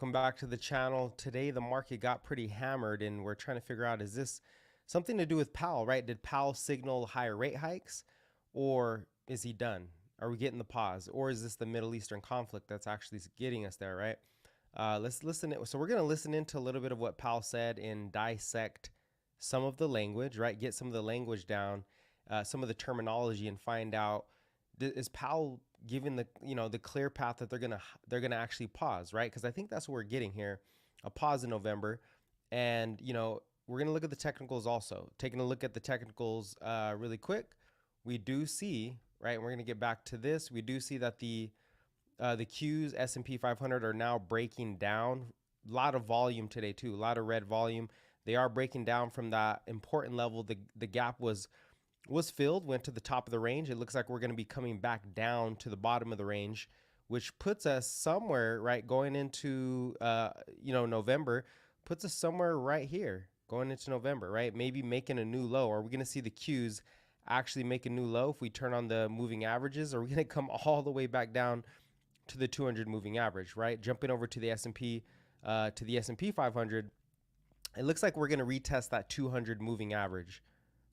welcome back to the channel. Today the market got pretty hammered and we're trying to figure out, is this something to do with Powell, right? Did Powell signal higher rate hikes, or is he done? Are we getting the pause, or is this the Middle Eastern conflict that's actually getting us there, right? Let's listen. So we're going to listen into a little bit of what Powell said and dissect some of the language, right? Get some of the language down, some of the terminology, and find out, is Powell given the clear path that they're gonna actually pause, right? Because I think that's what we're getting here, a pause in November. And we're gonna look at the technicals also. Taking a look at the technicals really quick, we do see, right, and we're gonna get back to this, we do see that the Qs, S&P 500 are now breaking down. A lot of volume today too, a lot of red volume. They are breaking down from that important level. The gap was filled, went to the top of the range. It looks like we're going to be coming back down to the bottom of the range, which puts us somewhere, right, going into November, puts us somewhere right here going into November, right? Maybe making a new low. Are we going to see the Qs actually make a new low if we turn on the moving averages? Are we going to come all the way back down to the 200 moving average, right? Jumping over to the S&P 500, it looks like we're going to retest that 200 moving average.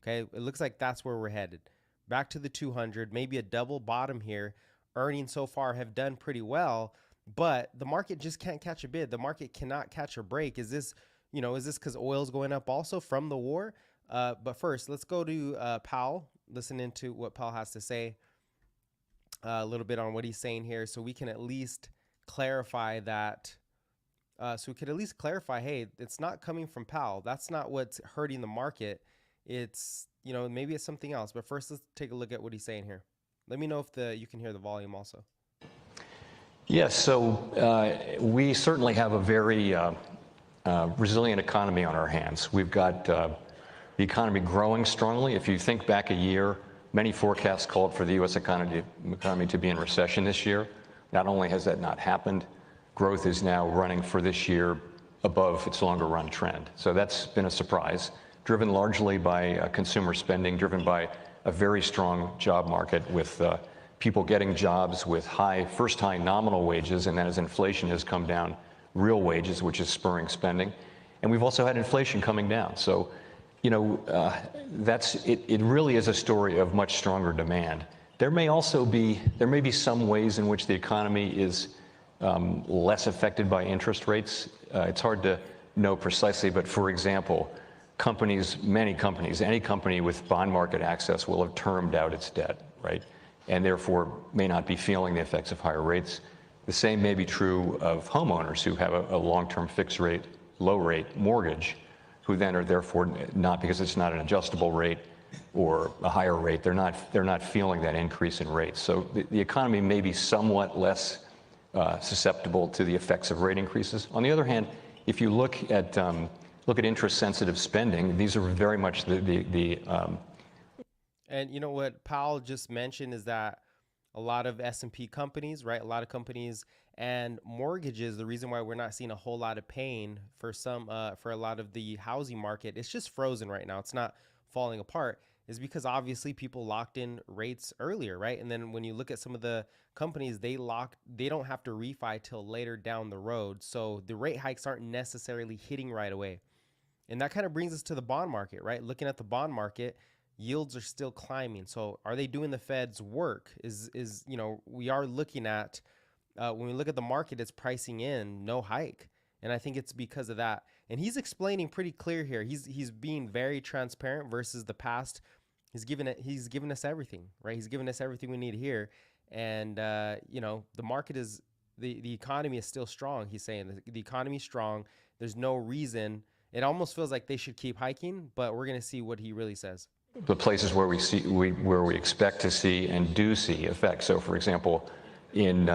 Okay, it looks like that's where we're headed. Back to the 200, maybe a double bottom here. Earnings so far have done pretty well, but the market just can't catch a bid. The market cannot catch a break. Is this because oil's going up also from the war? But first, let's go to Powell, listen into what Powell has to say, a little bit on what he's saying here, so we can at least clarify that. Hey, it's not coming from Powell. That's not what's hurting the market. It's, maybe it's something else. But first, let's take a look at what he's saying here. Let me know if you can hear the volume also. Yes, so we certainly have a very resilient economy on our hands. We've got the economy growing strongly. If you think back a year, many forecasts called for the U.S. economy to be in recession this year. Not only has that not happened, growth is now running for this year above its longer run trend. So that's been a surprise, driven largely by consumer spending, driven by a very strong job market with people getting jobs with first high nominal wages, and then as inflation has come down, real wages, which is spurring spending. And we've also had inflation coming down. So, it really is a story of much stronger demand. There may be some ways in which the economy is less affected by interest rates. It's hard to know precisely, but for example, many companies, any company with bond market access will have termed out its debt, right? And therefore may not be feeling the effects of higher rates. The same may be true of homeowners who have a long-term fixed rate, low rate mortgage, who then are therefore not, because it's not an adjustable rate or a higher rate, they're not feeling that increase in rates. So the economy may be somewhat less susceptible to the effects of rate increases. On the other hand, if you look at interest-sensitive spending, these are very much And you know what Powell just mentioned is that a lot of S&P companies, right? A lot of companies and mortgages, the reason why we're not seeing a whole lot of pain for a lot of the housing market, it's just frozen right now. It's not falling apart, is because obviously people locked in rates earlier, right? And then when you look at some of the companies, they don't have to refi till later down the road. So the rate hikes aren't necessarily hitting right away. And that kind of brings us to the bond market, right? Looking at the bond market, yields are still climbing. So are they doing the Fed's work? We are looking at, when we look at the market, it's pricing in no hike. And I think it's because of that. And he's explaining pretty clear here. He's being very transparent versus the past. He's given us everything, right? He's given us everything we need here. And, the market the economy is still strong. He's saying the economy is strong. There's no reason. It almost feels like they should keep hiking, but we're going to see what he really says. The places where we expect to see and do see effects. So, for example, in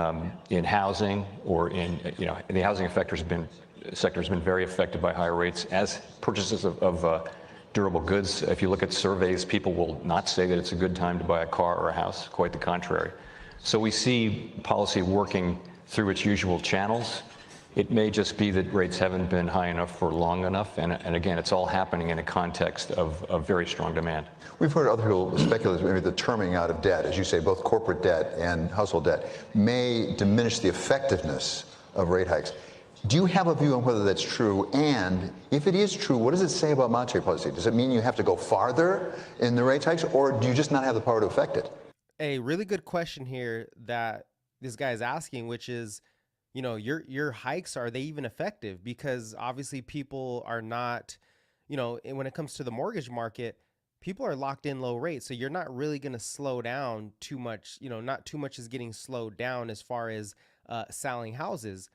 housing or the housing sector has been very affected by higher rates, as purchases of durable goods. If you look at surveys, people will not say that it's a good time to buy a car or a house. Quite the contrary. So we see policy working through its usual channels. It may just be that rates haven't been high enough for long enough, and again, it's all happening in a context of very strong demand. We've heard other people speculate that maybe the terming out of debt, as you say, both corporate debt and household debt, may diminish the effectiveness of rate hikes. Do you have a view on whether that's true? And if it is true, what does it say about monetary policy? Does it mean you have to go farther in the rate hikes, or do you just not have the power to affect it? A really good question here that this guy is asking, which is, your hikes, are they even effective? Because obviously people are not, and when it comes to the mortgage market, people are locked in low rates. So you're not really going to slow down too much. Not too much is getting slowed down as far as selling houses.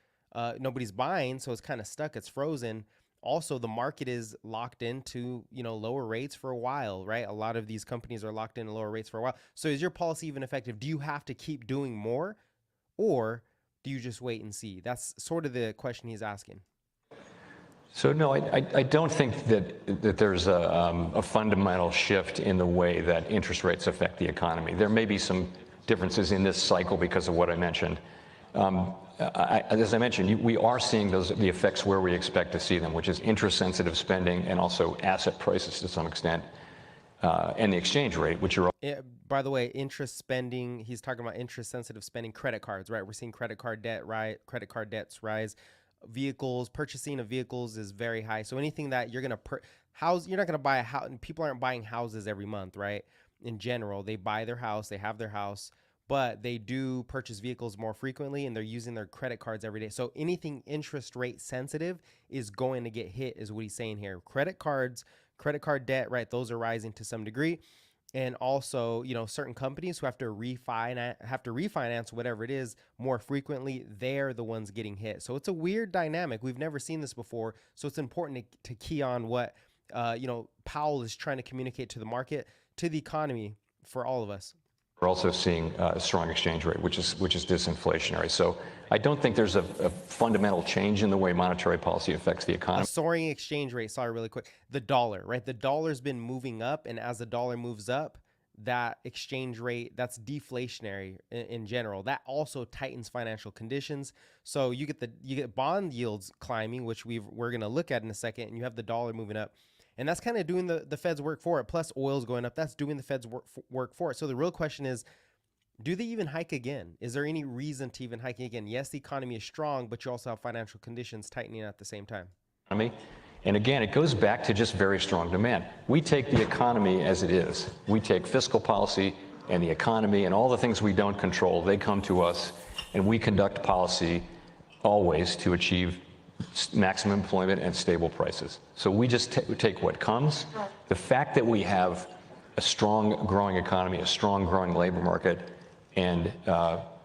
Nobody's buying, so it's kind of stuck. It's frozen. Also, the market is locked into lower rates for a while, right? A lot of these companies are locked into lower rates for a while. So is your policy even effective? Do you have to keep doing more, or do you just wait and see? That's sort of the question he's asking. So no, I don't think that there's a fundamental shift in the way that interest rates affect the economy. There may be some differences in this cycle because of what I mentioned. As I mentioned, we are seeing the effects where we expect to see them, which is interest-sensitive spending and also asset prices to some extent, and the exchange rate, which are. By the way, interest spending. He's talking about interest-sensitive spending, credit cards, right? We're seeing credit card debts rise. Purchasing of vehicles is very high. So anything that you're gonna you're not gonna buy a house. People aren't buying houses every month, right? In general, they buy their house, they have their house, but they do purchase vehicles more frequently, and they're using their credit cards every day. So anything interest rate sensitive is going to get hit, is what he's saying here. Credit cards, credit card debt, right? Those are rising to some degree. And also, certain companies who have to refinance whatever it is more frequently, they're the ones getting hit. So it's a weird dynamic. We've never seen this before. So it's important to key on what, Powell is trying to communicate to the market, to the economy, for all of us. We're also seeing a strong exchange rate, which is disinflationary. So I don't think there's a fundamental change in the way monetary policy affects the economy. A soaring exchange rate. Sorry, really quick. The dollar, right? The dollar's been moving up, and as the dollar moves up, that exchange rate, that's deflationary in general. That also tightens financial conditions. So you get bond yields climbing, which we're going to look at in a second, and you have the dollar moving up. And that's kind of doing the Fed's work for it. Plus oil's going up. That's doing the Fed's work for it. So the real question is, do they even hike again? Is there any reason to even hike again? Yes, the economy is strong, but you also have financial conditions tightening at the same time. And again, it goes back to just very strong demand. We take the economy as it is. We take fiscal policy and the economy and all the things we don't control. They come to us, and we conduct policy always to achieve maximum employment and stable prices. So we just take what comes. The fact that we have a strong growing economy, a strong growing labor market, and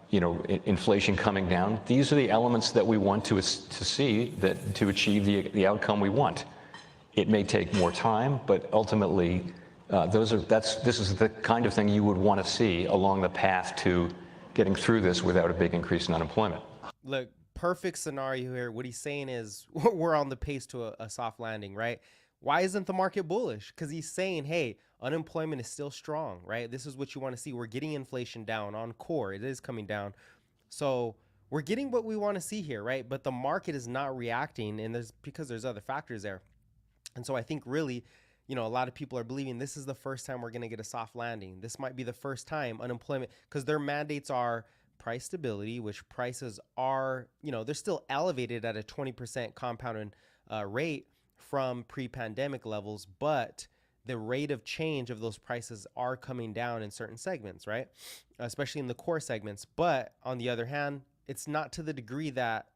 inflation coming down, these are the elements that we want to see to achieve the outcome we want. It may take more time, but ultimately, this is the kind of thing you would want to see along the path to getting through this without a big increase in unemployment. Look, perfect scenario here. What he's saying is we're on the pace to a soft landing, right? Why isn't the market bullish? Because he's saying, hey, unemployment is still strong, right? This is what you want to see. We're getting inflation down on core. It is coming down. So we're getting what we want to see here, right? But the market is not reacting, and because there's other factors there. And so I think really, a lot of people are believing this is the first time we're going to get a soft landing. This might be the first time unemployment, because their mandates are price stability, which prices are, they're still elevated at a 20% compounded rate from pre-pandemic levels, but the rate of change of those prices are coming down in certain segments, right? Especially in the core segments. But on the other hand, it's not to the degree that,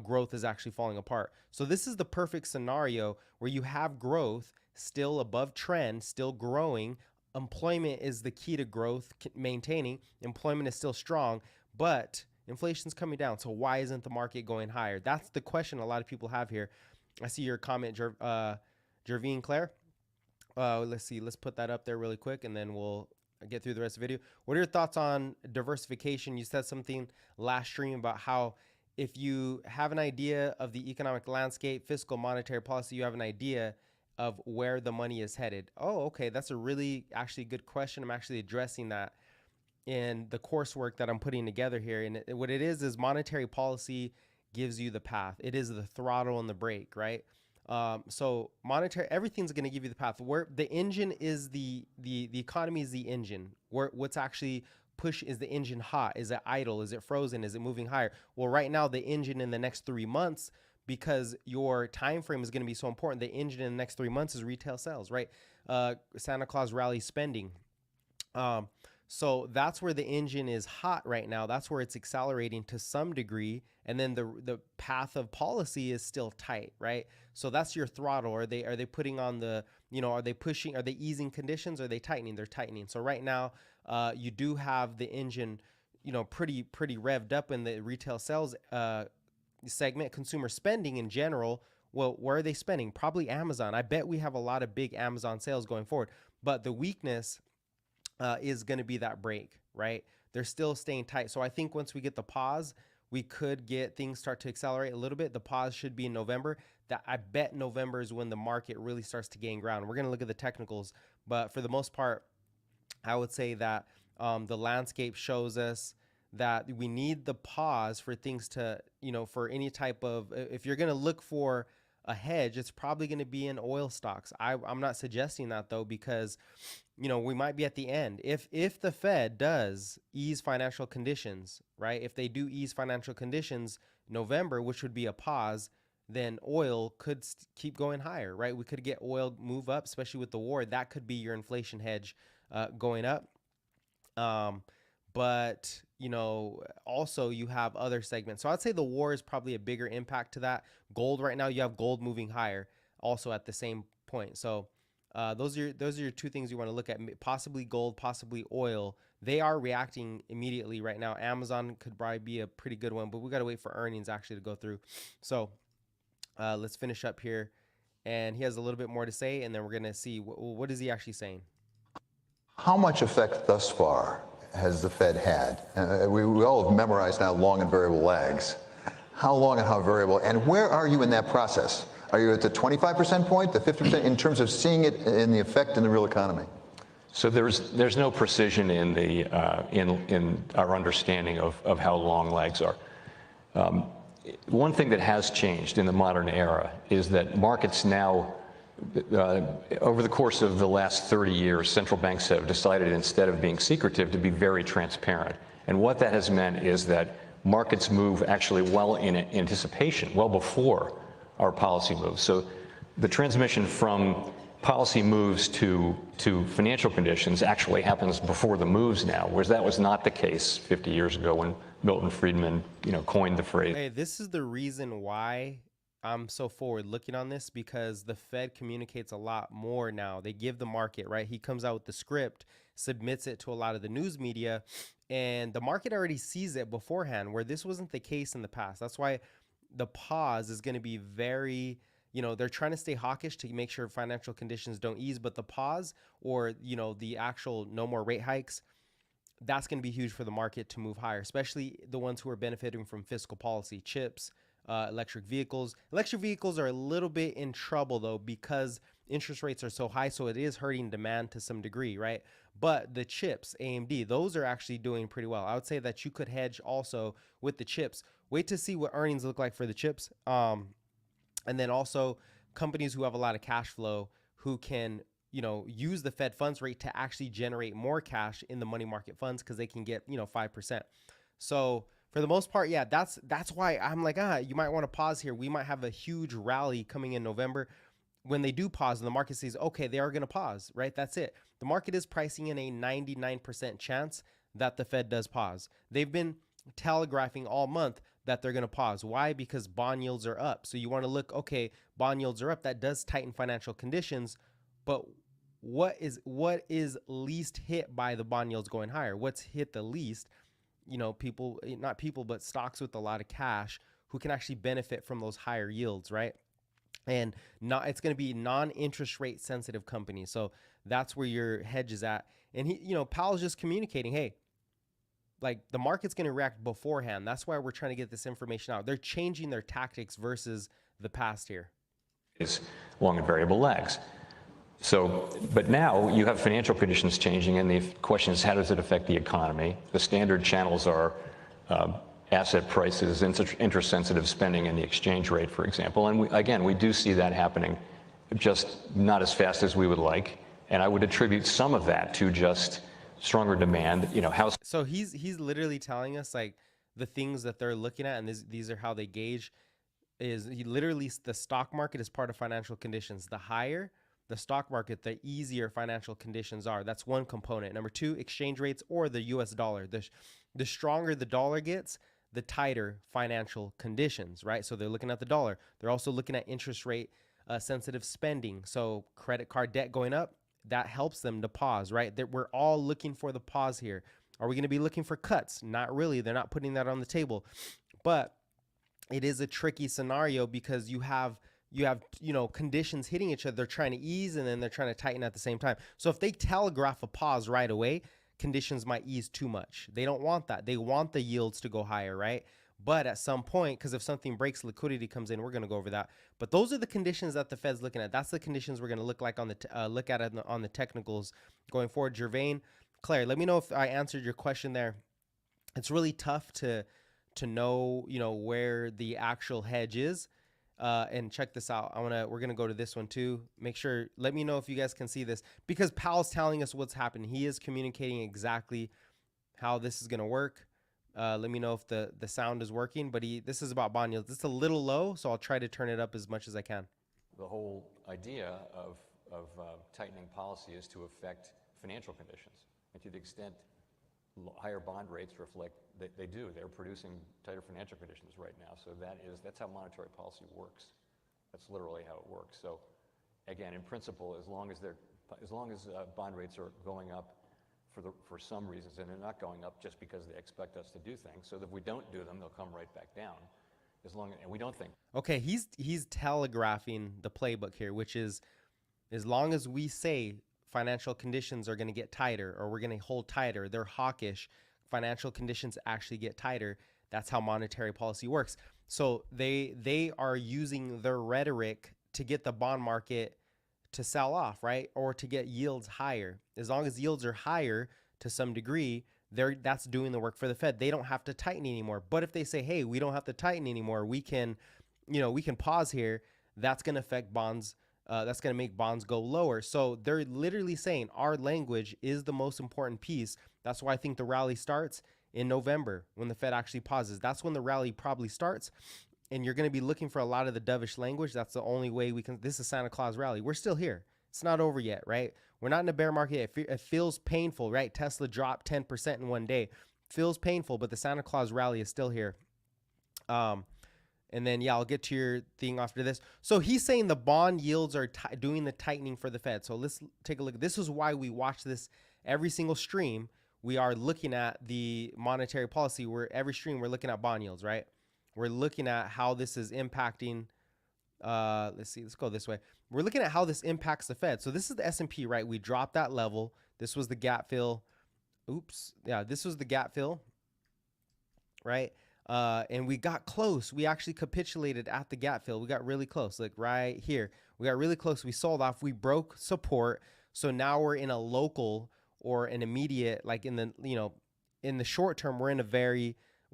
growth is actually falling apart. So this is the perfect scenario where you have growth still above trend, still growing. Employment is the key to growth, maintaining. Employment is still strong, but inflation's coming down. So why isn't the market going higher? That's the question a lot of people have here. I see your comment, Jervine Claire. Let's see. Let's put that up there really quick, and then we'll get through the rest of the video. What are your thoughts on diversification? You said something last stream about how if you have an idea of the economic landscape, fiscal, monetary policy, you have an idea of where the money is headed. Oh, okay. That's a really actually good question. I'm actually addressing that in the coursework that I'm putting together here. And what it is monetary policy gives you the path. It is the throttle and the brake, right? So monetary, everything's going to give you the path. Where the engine is the economy is the engine. What's actually is the engine hot? Is it idle? Is it frozen? Is it moving higher? Well, right now the engine in the next 3 months, because your time frame is going to be so important. The engine in the next 3 months is retail sales, right? Santa Claus rally spending. Um, so that's where the engine is hot right now. That's where it's accelerating to some degree, and then the path of policy is still tight, right? So that's your throttle. Are they putting on the, are they pushing? Are they easing conditions? Are they tightening? They're tightening. So right now, you do have the engine, pretty revved up in the retail sales segment. Consumer spending in general. Well, where are they spending? Probably Amazon. I bet we have a lot of big Amazon sales going forward. But the weakness is going to be that break, right? They're still staying tight. So I think once we get the pause, we could get things start to accelerate a little bit. The pause should be in November. That I bet November is when the market really starts to gain ground. We're going to look at the technicals, but for the most part, I would say that the landscape shows us that we need the pause for things to, for any type of, if you're going to look for a hedge, it's probably going to be in oil stocks. I'm not suggesting that though, because, we might be at the end. If the Fed does ease financial conditions, right? If they do ease financial conditions November, which would be a pause, then oil could keep going higher, right? We could get oil move up, especially with the war. That could be your inflation hedge going up. But also you have other segments. So I'd say the war is probably a bigger impact to that. Gold right now, you have gold moving higher also at the same point. So those are your two things you want to look at, possibly gold, possibly oil. They are reacting immediately right now. Amazon could probably be a pretty good one, but we got to wait for earnings actually to go through. So let's finish up here. And he has a little bit more to say, and then we're going to see what is he actually saying. How much effect thus far has the Fed had? We all have memorized now long and variable lags. How long and how variable? And where are you in that process? Are you at the 25% point, the 50% in terms of seeing it in the effect in the real economy? So there's no precision in the in our understanding of how long lags are. One thing that has changed in the modern era is that markets now, over the course of the last 30 years, central banks have decided, instead of being secretive, to be very transparent. And what that has meant is that markets move actually well in anticipation, well before our policy moves. So the transmission from policy moves to financial conditions actually happens before the moves now, whereas that was not the case 50 years ago when Milton Friedman, coined the phrase. Hey, this is the reason why I'm so forward looking on this, because the Fed communicates a lot more now. They give the market, right? He comes out with the script, submits it to a lot of the news media, and the market already sees it beforehand, where this wasn't the case in the past. That's why the pause is going to be very, they're trying to stay hawkish to make sure financial conditions don't ease, but the pause or, the actual no more rate hikes, that's going to be huge for the market to move higher, especially the ones who are benefiting from fiscal policy, chips, electric vehicles. Electric vehicles are a little bit in trouble though, because interest rates are so high. So it is hurting demand to some degree, right? But the chips, AMD, those are actually doing pretty well. I would say that you could hedge also with the chips. Wait to see what earnings look like for the chips. And then also companies who have a lot of cash flow who can, use the Fed funds rate to actually generate more cash in the money market funds, because they can get, 5%. So for the most part, yeah, that's why I'm like, you might want to pause here. We might have a huge rally coming in November. When they do pause and the market says, okay, they are going to pause, right? That's it. The market is pricing in a 99% chance that the Fed does pause. They've been telegraphing all month that they're going to pause. Why? Because bond yields are up. So you want to look, okay, bond yields are up. That does tighten financial conditions, but what is least hit by the bond yields going higher? What's hit the least? Not people, but stocks with a lot of cash who can actually benefit from those higher yields, right? And it's going to be non-interest rate sensitive companies. So that's where your hedge is at. And Powell's just communicating, hey, like the market's going to react beforehand. That's why we're trying to get this information out. They're changing their tactics versus the past here. Is long and variable lags. So, but now you have financial conditions changing, and the question is, how does it affect the economy? The standard channels are asset prices, interest-sensitive spending, and the exchange rate, for example. And we do see that happening, just not as fast as we would like. And I would attribute some of that to just stronger demand. So he's literally telling us like the things that they're looking at, and these are how they gauge. is literally the stock market is part of financial conditions. The higher the stock market, the easier financial conditions are. That's one component. Number two, exchange rates or the US dollar. The stronger the dollar gets, the tighter financial conditions, right? So they're looking at the dollar. They're also looking at interest rate sensitive spending. So credit card debt going up, that helps them to pause, right? That we're all looking for the pause here. Are we going to be looking for cuts? Not really. They're not putting that on the table. But it is a tricky scenario because you have conditions hitting each other. They're trying to ease and then they're trying to tighten at the same time. So if they telegraph a pause right away, conditions might ease too much. They don't want that. They want the yields to go higher, right? But at some point, because if something breaks, liquidity comes in. We're going to go over that. But those are the conditions that the Fed's looking at. That's the conditions we're going to look like on the look at it on the technicals going forward. Gervain, Claire, let me know if I answered your question there. It's really tough to know where the actual hedge is. And check this out. We're gonna go to this one too. Make sure. Let me know if you guys can see this because Powell's telling us what's happening. He is communicating exactly how this is gonna work. Let me know if the sound is working. But this is about bond yields. It's a little low, so I'll try to turn it up as much as I can. The whole idea of tightening policy is to affect financial conditions, and to the extent higher bond rates reflect that they do. They're producing tighter financial conditions right now. So that's how monetary policy works. That's literally how it works. So again, in principle, as long as bond rates are going up for some reasons, and they're not going up just because they expect us to do things, so that if we don't do them, they'll come right back down. And we don't think. Okay, he's telegraphing the playbook here, which is as long as we say financial conditions are going to get tighter or we're going to hold tighter, they're hawkish, financial conditions actually get tighter. That's how monetary policy works. So they are using their rhetoric to get the bond market to sell off, right? Or to get yields higher. As long as yields are higher to some degree, that's doing the work for the Fed. They don't have to tighten anymore. But if they say, hey, we don't have to tighten anymore, we can pause here, that's going to affect bonds. That's going to make bonds go lower. So they're literally saying our language is the most important piece. That's why I think the rally starts in November when the Fed actually pauses. That's when the rally probably starts. And you're going to be looking for a lot of the dovish language. That's the only way we can. This is Santa Claus rally. We're still here. It's not over yet, right? We're not in a bear market. It feels painful, right? Tesla dropped 10% in one day. Feels painful, but the Santa Claus rally is still here. And then, yeah, I'll get to your thing after this. So he's saying the bond yields are doing the tightening for the Fed. So let's take a look. This is why we watch this every single stream. We are looking at the monetary policy where every stream we're looking at bond yields, right? We're looking at how this is impacting. Let's see. Let's go this way. We're looking at how this impacts the Fed. So this is the S&P, right? We dropped that level. This was the gap fill. Oops. Yeah, this was the gap fill, right? And we got close. We actually capitulated at the gap fill. We got really close, like right here. We got really close. We sold off. We broke support. So now we're in a local or an immediate, like in the short term, we're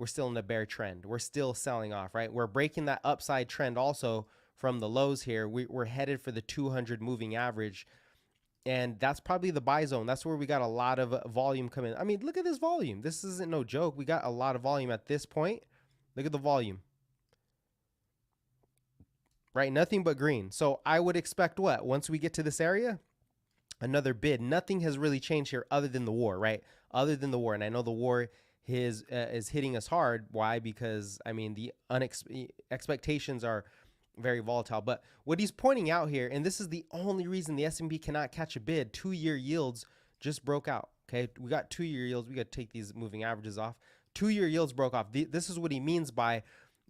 still in a bear trend. We're still selling off, right? We're breaking that upside trend also from the lows here. We're headed for the 200 moving average. And that's probably the buy zone. That's where we got a lot of volume coming. I mean, look at this volume. This isn't no joke. We got a lot of volume at this point. Look at the volume. Right? Nothing but green. So I would expect what? Once we get to this area, another bid. Nothing has really changed here other than the war, right? Other than the war. And I know the war is hitting us hard. Why? Because, I mean, the expectations are very volatile. But what he's pointing out here, and this is the only reason the S&P cannot catch a bid, 2-year yields just broke out. Okay, we got 2-year yields. We got to take these moving averages off. 2-year yields broke off. This is what he means by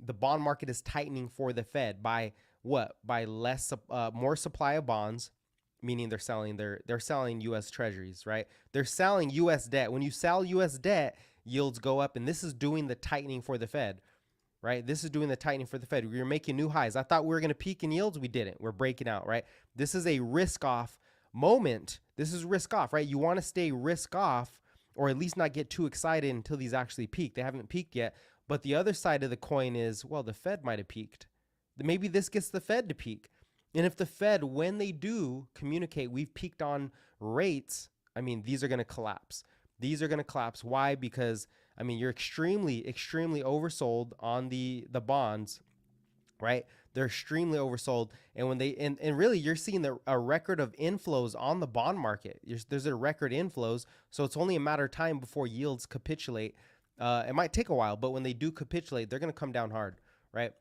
the bond market is tightening for the Fed. By what? By more supply of bonds, meaning they're selling U.S. Treasuries, right? They're selling U.S. debt. When you sell U.S. debt, yields go up, and this is doing the tightening for the Fed. Right? This is doing the tightening for the Fed. We're making new highs. I thought we were going to peak in yields. We didn't. We're breaking out, right? This is a risk off moment. This is risk off, right? You want to stay risk off or at least not get too excited until these actually peak. They haven't peaked yet. But the other side of the coin is, well, the Fed might have peaked. Maybe this gets the Fed to peak. And if the Fed, when they do communicate, we've peaked on rates, I mean, these are going to collapse. These are going to collapse. Why? Because, I mean, you're extremely, extremely oversold on the bonds. right? They're extremely oversold. And when and really you're seeing a record of inflows on the bond market. There's a record inflows. So it's only a matter of time before yields capitulate. It might take a while, but when they do capitulate, they're going to come down hard, right?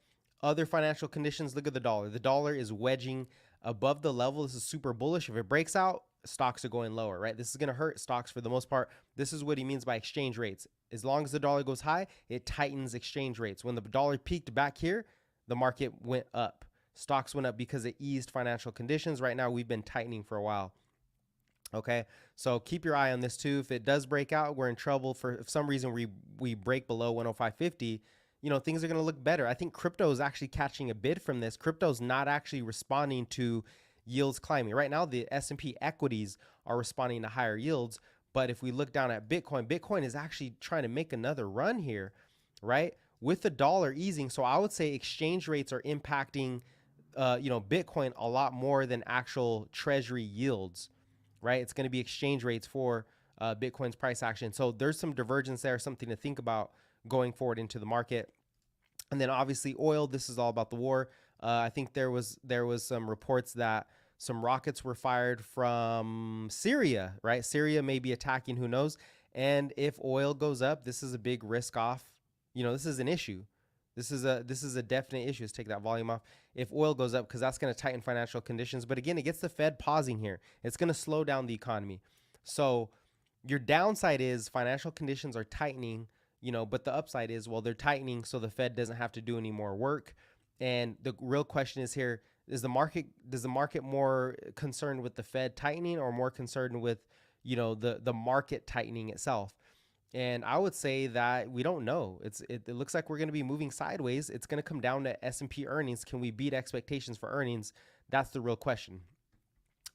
Other financial conditions, look at the dollar. The dollar is wedging above the level. This is super bullish. If it breaks out, stocks are going lower, right? This is going to hurt stocks for the most part. This is what he means by exchange rates. As long as the dollar goes high, it tightens exchange rates. When the dollar peaked back here, the market went up. Stocks went up because it eased financial conditions. Right now, we've been tightening for a while. Okay, so keep your eye on this too. If it does break out, we're in trouble. For if some reason we break below 105.50, things are going to look better. I think crypto is actually catching a bid from this. Crypto's not actually responding to yields climbing. Right now, the S&P equities are responding to higher yields. But if we look down at Bitcoin, Bitcoin is actually trying to make another run here, right? With the dollar easing. So I would say exchange rates are impacting, Bitcoin a lot more than actual treasury yields, right? It's going to be exchange rates for Bitcoin's price action. So there's some divergence there, something to think about going forward into the market. And then obviously oil, this is all about the war. I think there was some reports that some rockets were fired from Syria, right? Syria may be attacking, who knows? And if oil goes up, this is a big risk off. This is an issue. This is a definite issue. Let's take that volume off. If oil goes up, because that's going to tighten financial conditions. But again, it gets the Fed pausing here. It's going to slow down the economy. So your downside is financial conditions are tightening, but the upside is, well, they're tightening so the Fed doesn't have to do any more work. And the real question is here, does the market more concerned with the Fed tightening or more concerned with, the market tightening itself? And I would say that we don't know. It looks like we're going to be moving sideways. It's going to come down to S&P earnings. Can we beat expectations for earnings? That's the real question.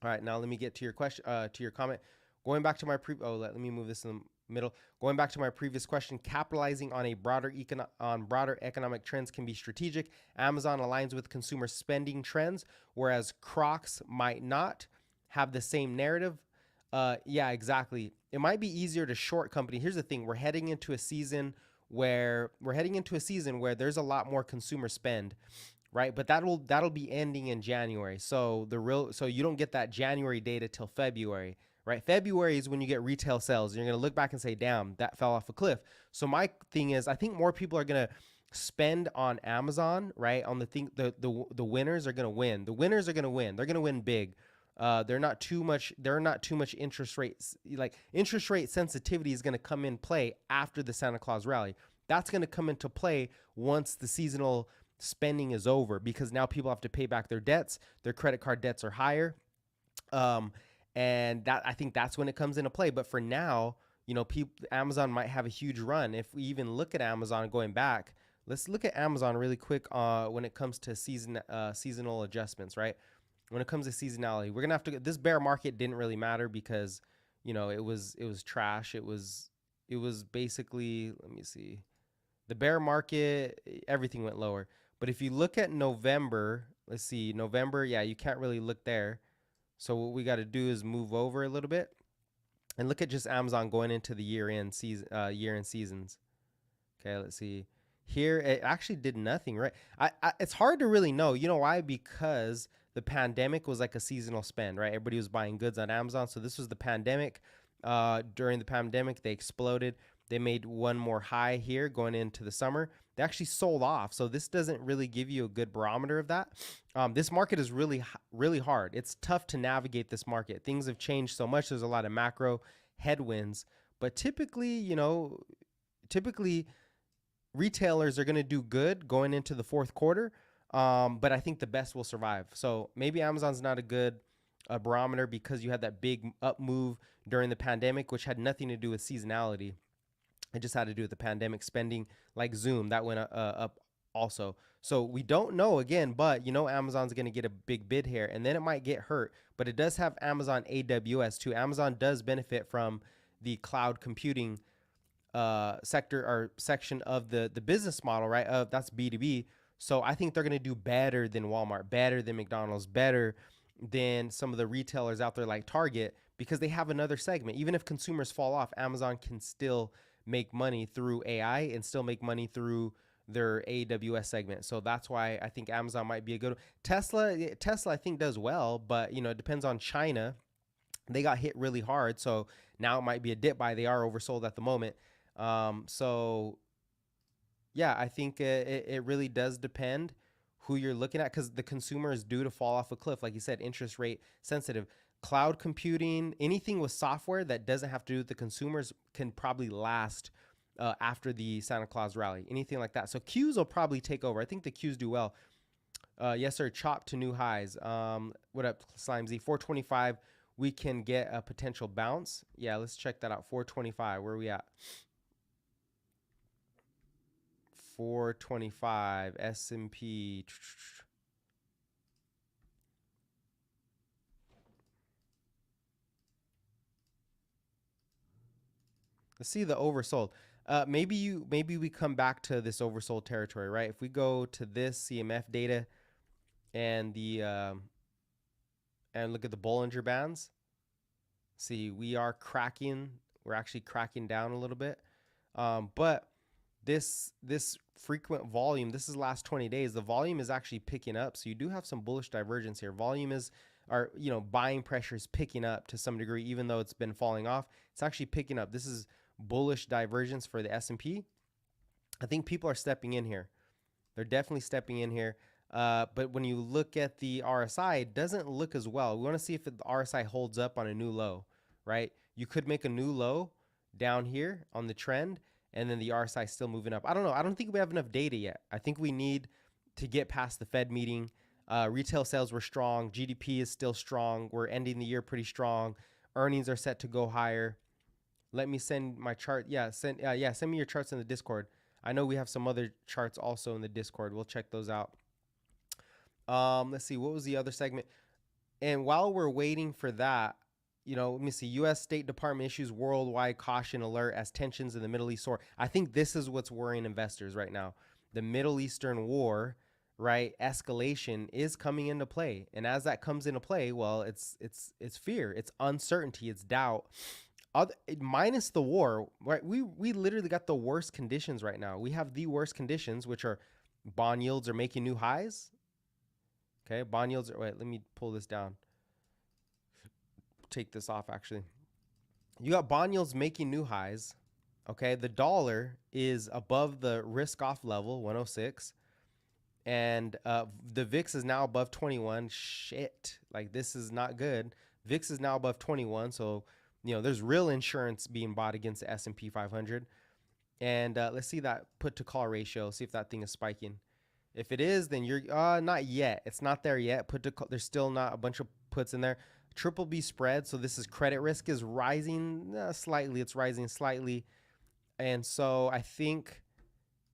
All right, now let me get to your question, to your comment. Going back to my let me move this in the middle. Going back to my previous question, capitalizing on broader economic trends can be strategic. Amazon aligns with consumer spending trends, whereas Crocs might not have the same narrative. Yeah, exactly. It might be easier to short company. Here's the thing: we're heading into a season where there's a lot more consumer spend, right? But that'll be ending in January. So you don't get that January data till February, right? February is when you get retail sales. You're gonna look back and say, "Damn, that fell off a cliff." So my thing is, I think more people are gonna spend on Amazon, right? On the winners are gonna win. The winners are gonna win. They're gonna win big. They're not too much interest rates. Like interest rate sensitivity is going to come in play after the Santa Claus rally. That's going to come into play once the seasonal spending is over, because now people have to pay back their debts. Their credit card debts are higher. And I think that's when it comes into play. But for now, Amazon might have a huge run. If we even look at Amazon going back, let's look at Amazon really quick when it comes to seasonal adjustments, right? When it comes to seasonality, we're gonna have to. This bear market didn't really matter because, it was trash. It was basically, let me see, the bear market, everything went lower. But if you look at November, let's see, November, yeah, you can't really look there. So what we got to do is move over a little bit and look at just Amazon going into the year-end seasons. Okay, let's see. Here, it actually did nothing, right? It's hard to really know. You know why? Because the pandemic was like a seasonal spend, right? Everybody was buying goods on Amazon. So this was the pandemic. During the pandemic, they exploded. They made one more high here going into the summer. They actually sold off. So this doesn't really give you a good barometer of that. This market is really, really hard. It's tough to navigate this market. Things have changed so much. There's a lot of macro headwinds. But typically, retailers are going to do good going into the fourth quarter. But I think the best will survive. So maybe Amazon's not a good barometer because you had that big up move during the pandemic, which had nothing to do with seasonality. It just had to do with the pandemic spending, like Zoom, that went up also. So we don't know again, but Amazon's going to get a big bid here and then it might get hurt. But it does have Amazon AWS too. Amazon does benefit from the cloud computing sector or section of the business model, right? That's B2B. So I think they're going to do better than Walmart, better than McDonald's, better than some of the retailers out there like Target, because they have another segment. Even if consumers fall off, Amazon can still make money through AI and still make money through their AWS segment. So that's why I think Amazon might be a good. Tesla I think does well, but it depends on China. They got hit really hard, so now it might be a dip buy. They are oversold at the moment. So yeah, I think it really does depend who you're looking at, because the consumer is due to fall off a cliff. Like you said, interest rate sensitive. Cloud computing, anything with software that doesn't have to do with the consumers can probably last after the Santa Claus rally. Anything like that. So Qs will probably take over. I think the Qs do well. Yes, sir. Chop to new highs. What up, Slime Z? 425. We can get a potential bounce. Yeah, let's check that out. 425. Where are we at? 425 S&P. Let's see the oversold. Maybe we come back to this oversold territory, right? If we go to this CMF data and the and look at the Bollinger Bands, see we are cracking. We're actually cracking down a little bit, but this frequent volume, this is last 20 days, the volume is actually picking up. So you do have some bullish divergence here. Volume is, or buying pressure is picking up to some degree, even though it's been falling off. It's actually picking up. This is bullish divergence for the S&P. I think people are stepping in here. They're definitely stepping in here. But when you look at the RSI, it doesn't look as well. We want to see if the RSI holds up on a new low, right? You could make a new low down here on the trend, and then the RSI still moving up. I don't know. I don't think we have enough data yet. I think we need to get past the Fed meeting. Retail sales were strong. GDP is still strong. We're ending the year pretty strong. Earnings are set to go higher. Let me send my chart. Send me your charts in the Discord. I know we have some other charts also in the Discord. We'll check those out. Let's see. What was the other segment? And while we're waiting for that, let me see. U.S. State Department issues worldwide caution alert as tensions in the Middle East soar. I think this is what's worrying investors right now. The Middle Eastern war, right? Escalation is coming into play, and as that comes into play, well, it's fear, it's uncertainty, it's doubt. Minus the war, right? We literally got the worst conditions right now. We have the worst conditions, which are bond yields are making new highs. Okay, bond yields are. Wait, let me pull this down. Take this off actually. You got bond yields making new highs. Okay, the dollar is above the risk off level 106, and the VIX is now above 21. Shit, like this is not good. VIX is now above 21, so there's real insurance being bought against the S&P 500. And let's see that put to call ratio. See if that thing is spiking. If it is, then you're not yet. It's not there yet. There's still not a bunch of puts in there. Triple B spread. So this is credit risk is rising slightly. It's rising slightly. And so I think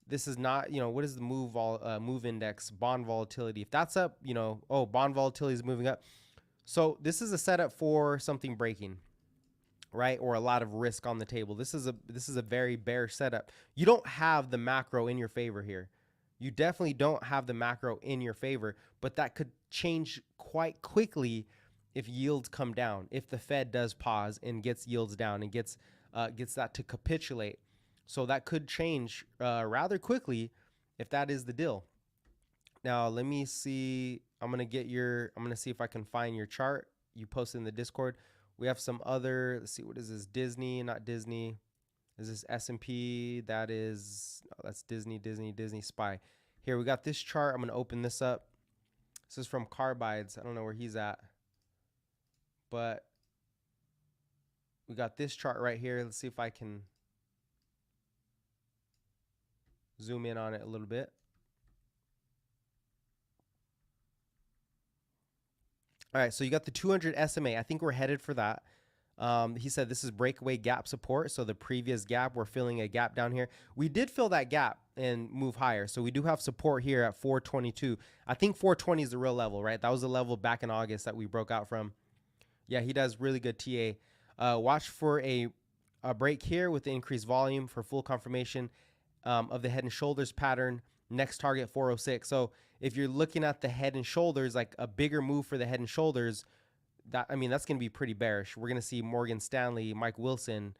this is not, what is the move index, bond volatility? If that's up, bond volatility is moving up. So this is a setup for something breaking, right? Or a lot of risk on the table. This is a very bearish setup. You don't have the macro in your favor here. You definitely don't have the macro in your favor, but that could change quite quickly if yields come down, if the Fed does pause and gets yields down and gets that to capitulate. So that could change rather quickly if that is the deal. Now, let me see. I'm going to see if I can find your chart you posted in the Discord. We have some other, let's see, what is this? Disney, not Disney. Is this S&P? That's Disney SPY. Here, we got this chart. I'm going to open this up. This is from Carbides. I don't know where he's at. But we got this chart right here. Let's see if I can zoom in on it a little bit. All right, so you got the 200 SMA. I think we're headed for that. He said this is breakaway gap support. So the previous gap, we're filling a gap down here. We did fill that gap and move higher. So we do have support here at 422. I think 420 is the real level, right? That was the level back in August that we broke out from. Yeah, he does really good TA. Watch for a break here with the increased volume for full confirmation of the head and shoulders pattern. Next target 406. So if you're looking at the head and shoulders, like a bigger move for the head and shoulders, that's going to be pretty bearish. We're going to see Morgan Stanley, Mike Wilson,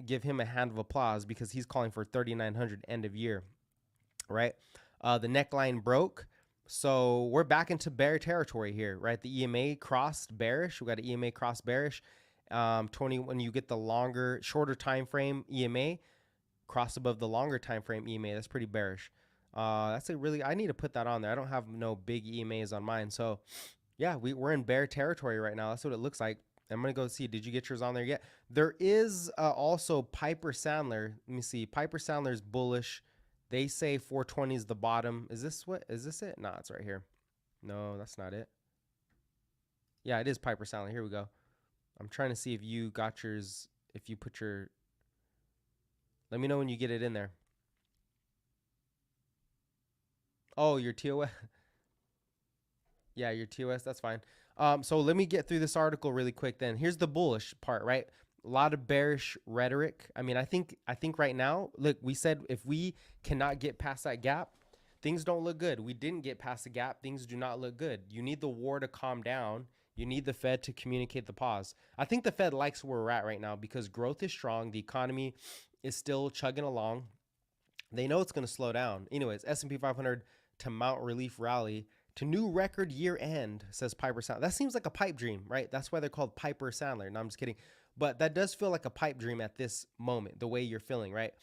give him a hand of applause because he's calling for 3,900 end of year. right? The neckline broke. So we're back into bear territory here, right? The EMA crossed bearish. We got an EMA cross bearish. 20 when you get the shorter time frame EMA cross above the longer time frame EMA, that's pretty bearish. That's a really I need to put that on there. I don't have no big EMAs on mine, so yeah, we're in bear territory right now. That's what it looks like. I'm gonna go see. Did you get yours on there yet? There is also Piper Sandler. Let me see. Piper Sandler's bullish. They say 420 is the bottom. Is this what? Is this it? Nah, it's right here. No, that's not it. Yeah, it is Piper Sandler. Here we go. I'm trying to see if you got yours. If you put your. Let me know when you get it in there. Oh, your TOS. Yeah, your TOS. That's fine. So let me get through this article really quick. Then here's the bullish part, right? A lot of bearish rhetoric. I mean, I think right now, look, we said if we cannot get past that gap, things don't look good. We didn't get past the gap. Things do not look good. You need the war to calm down. You need the Fed to communicate the pause. I think the Fed likes where we're at right now because growth is strong. The economy is still chugging along. They know it's going to slow down. Anyways, S&P 500 to mount relief rally to new record year end, says Piper Sandler. That seems like a pipe dream, right? That's why they're called Piper Sandler. No, I'm just kidding. But that does feel like a pipe dream at this moment, the way you're feeling, right?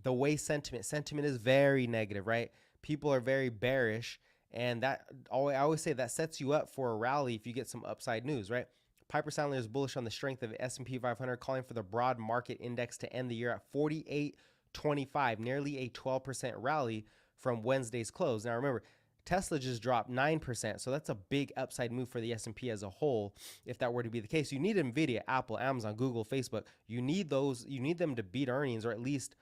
The way sentiment is very negative, right? People are very bearish. And that, I always say that sets you up for a rally if you get some upside news, right? Piper Sandler is bullish on the strength of S&P 500, calling for the broad market index to end the year at 48.25, nearly a 12% rally from Wednesday's close. Now remember, Tesla just dropped 9%, so that's a big upside move for the S&P as a whole. If that were to be the case, you need Nvidia, Apple, Amazon, Google, Facebook. You need them to beat earnings or at least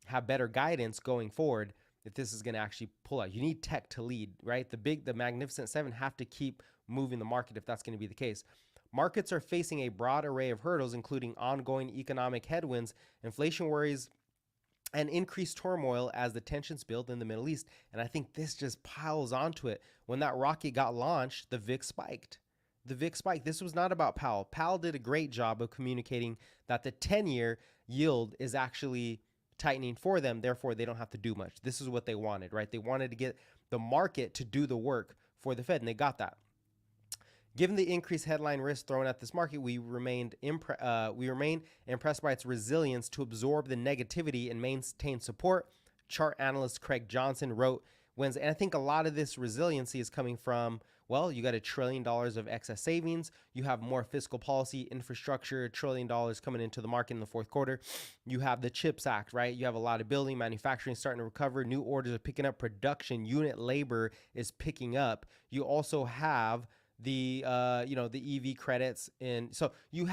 have better guidance going forward if this is going to actually pull out. You need tech to lead, right? The Magnificent Seven have to keep moving the market if that's going to be the case. Markets are facing a broad array of hurdles, including ongoing economic headwinds, inflation worries, and increased turmoil as the tensions build in the Middle East. And I think this just piles onto it. When that rocket got launched, the VIX spiked. The VIX spiked. This was not about Powell. Powell did a great job of communicating that the 10-year yield is actually tightening for them. Therefore, they don't have to do much. This is what they wanted, right? They wanted to get the market to do the work for the Fed, and they got that. Given the increased headline risk thrown at this market, we remain impressed by its resilience to absorb the negativity and maintain support. Chart analyst Craig Johnson wrote Wednesday, and I think a lot of this resiliency is coming from, well, you got $1 trillion of excess savings. You have more fiscal policy, infrastructure, $1 trillion coming into the market in the fourth quarter. You have the CHIPS Act, right? You have a lot of building, manufacturing starting to recover. New orders are picking up. Production, unit labor is picking up. You also have the EV credits, and so you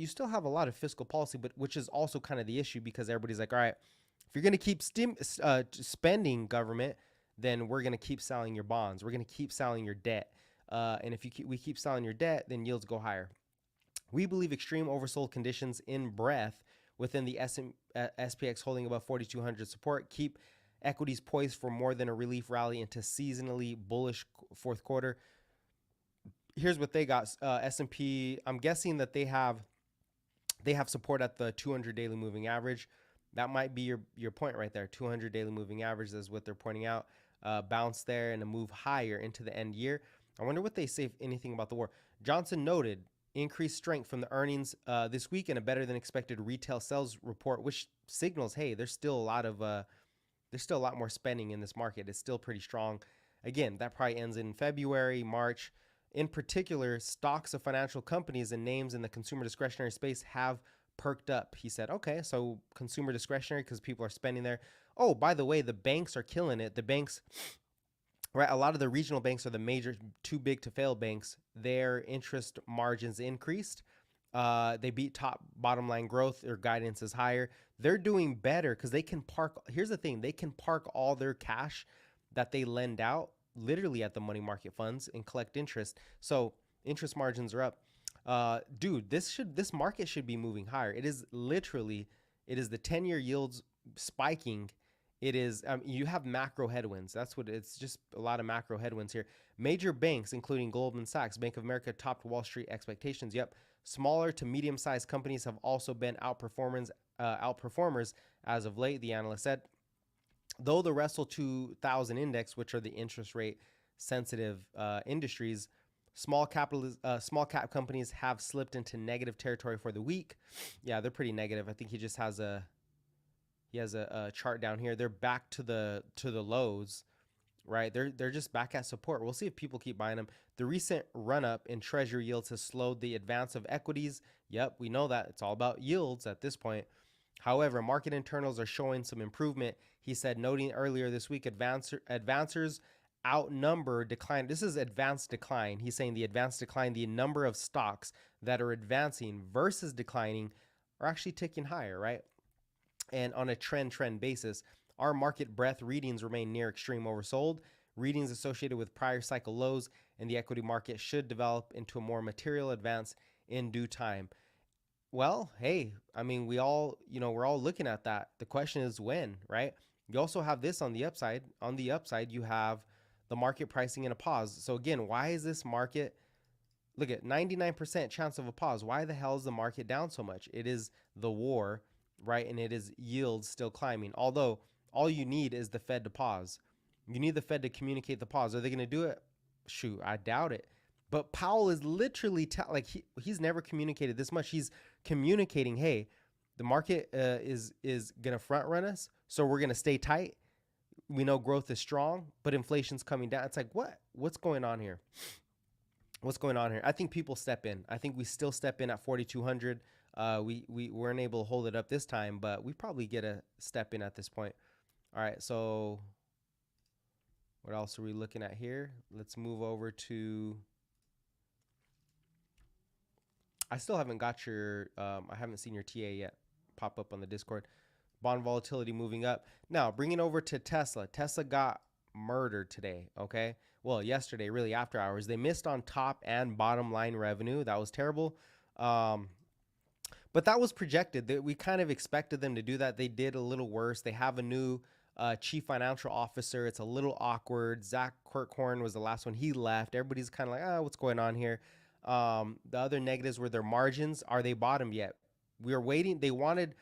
still have a lot of fiscal policy, but which is also kind of the issue because everybody's like, all right, if you're going to keep spending government, then we're going to keep selling your bonds, we're going to keep selling your debt, and if we keep selling your debt, then yields go higher. We believe extreme oversold conditions in breadth within the SPX holding above 4,200 support keep equities poised for more than a relief rally into seasonally bullish fourth quarter. Here's what they got. S&P, I'm guessing that they have support at the 200 daily moving average. That might be your point right there. 200 daily moving average is what they're pointing out. Bounce there and a move higher into the end year. I wonder what they say, if anything, about the war. Johnson noted increased strength from the earnings this week and a better than expected retail sales report, which signals, hey, there's still a lot more spending in this market. It's still pretty strong. Again, that probably ends in February, March. In particular, stocks of financial companies and names in the consumer discretionary space have perked up. He said, okay, so consumer discretionary because people are spending there. Oh, by the way, the banks are killing it. The banks, right? A lot of the regional banks are the major, too big to fail banks. Their interest margins increased. They beat bottom line growth. Their guidance is higher. They're doing better because they can park. Here's the thing. They can park all their cash that they lend out literally at the money market funds and collect interest. So interest margins are up. Dude, this market should be moving higher. It is the 10-year yields spiking. It is, you have macro headwinds. It's just a lot of macro headwinds here. Major banks, including Goldman Sachs, Bank of America, topped Wall Street expectations. Yep. Smaller to medium-sized companies have also been outperformers as of late, the analyst said. Though the Russell 2000 index, which are the interest rate sensitive industries, small cap companies have slipped into negative territory for the week. Yeah, they're pretty negative. I think he has a chart down here. They're back to the lows, right? They're just back at support. We'll see if people keep buying them. The recent run up in treasury yields has slowed the advance of equities. Yep, we know that. It's all about yields at this point. However, market internals are showing some improvement, he said, noting earlier this week advancers outnumber decline. This is advanced decline. He's saying the advanced decline, the number of stocks that are advancing versus declining are actually ticking higher, right? And on a trend basis, our market breadth readings remain near extreme oversold. Readings associated with prior cycle lows and the equity market should develop into a more material advance in due time. Well, hey, I mean, we're all looking at that. The question is when, right? You also have this on the upside. On the upside, you have the market pricing in a pause. So again, why is this market, look at 99% chance of a pause. Why the hell is the market down so much? It is the war, right? And it is yields still climbing. Although all you need is the Fed to pause. You need the Fed to communicate the pause. Are they going to do it? Shoot, I doubt it. But Powell is literally he's never communicated this much. He's communicating, hey, the market is gonna front run us, so we're gonna stay tight. We know growth is strong, but inflation's coming down. It's like, what's going on here? What's going on here? I think people step in. I think we still step in at 4,200. We weren't able to hold it up this time, but we probably get a step in at this point. All right, so what else are we looking at here? Let's move over to. I still haven't got your, I haven't seen your TA yet pop up on the Discord. Bond volatility moving up. Now, bringing over to Tesla. Tesla got murdered today, okay? Well, yesterday, really after hours. They missed on top and bottom line revenue. That was terrible. But that was projected. We kind of expected them to do that. They did a little worse. They have a new chief financial officer. It's a little awkward. Zach Kirkhorn was the last one. He left. Everybody's kind of like, what's going on here? The other negatives were their margins. Are they bottomed yet? We were waiting. They wanted,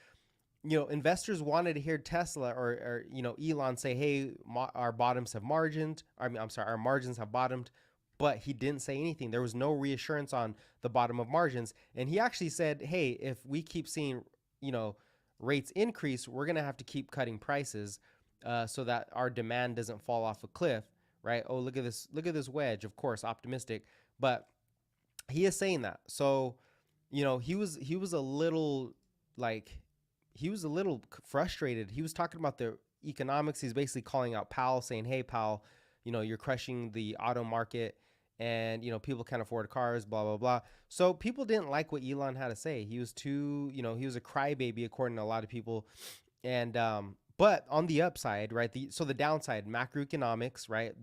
investors wanted to hear Tesla or Elon say, hey, our bottoms have margined. Our margins have bottomed, but he didn't say anything. There was no reassurance on the bottom of margins. And he actually said, hey, if we keep seeing, rates increase, we're going to have to keep cutting prices so that our demand doesn't fall off a cliff, right? Oh, look at this wedge. Of course, optimistic, but he is saying that. So, he was a little frustrated. He was talking about the economics. He's basically calling out Powell, saying, hey, Powell, you're crushing the auto market and, people can't afford cars, blah, blah, blah. So people didn't like what Elon had to say. He was too, he was a crybaby according to a lot of people. And, but on the upside, right? The downside, macroeconomics, right?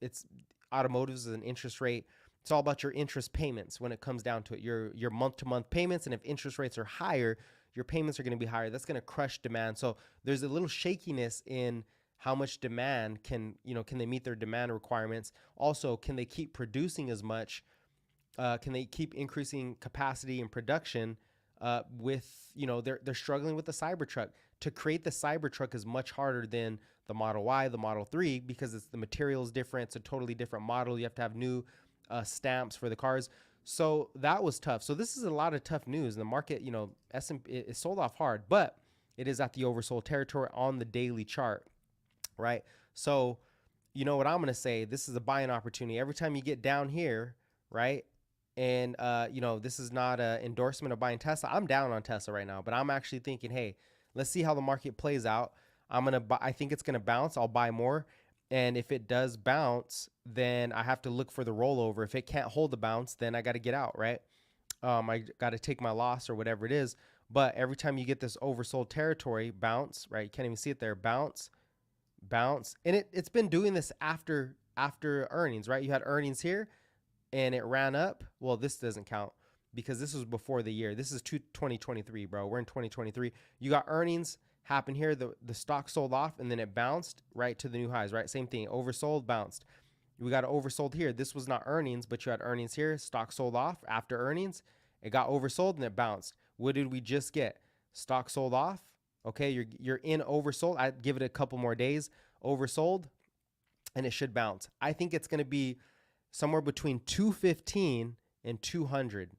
It's automotives is an interest rate. It's all about your interest payments when it comes down to it, your month-to-month payments. And if interest rates are higher, your payments are going to be higher. That's going to crush demand. So there's a little shakiness in how much demand can they meet their demand requirements? Also, can they keep producing as much? Can they keep increasing capacity and production they're struggling with the Cybertruck. To create the Cybertruck is much harder than the Model Y, the Model 3, because the material is different. It's a totally different model. You have to have new stamps for the cars. So that was tough. So this is a lot of tough news. And the market, S&P is sold off hard, but it is at the oversold territory on the daily chart, right? So what I'm going to say, this is a buying opportunity. Every time you get down here, right? And, this is not an endorsement of buying Tesla. I'm down on Tesla right now, but I'm actually thinking, hey, let's see how the market plays out. I think it's going to bounce. I'll buy more. And if it does bounce, then I have to look for the rollover. If it can't hold the bounce, then I got to get out, right? I got to take my loss or whatever it is. But every time you get this oversold territory, bounce, right? You can't even see it there. Bounce. And it's been doing this after earnings, right? You had earnings here and it ran up. Well, this doesn't count because this was before the year. This is 2023, bro. We're in 2023. You got earnings happen here. The stock sold off and then it bounced right to the new highs, right? Same thing. Oversold, bounced. We got oversold here. This was not earnings, but you had earnings here. Stock sold off after earnings. It got oversold and it bounced. What did we just get? Stock sold off Okay, you're in oversold. I'd give it a couple more days, oversold, and it should bounce. I think it's going to be somewhere between 215 and 200,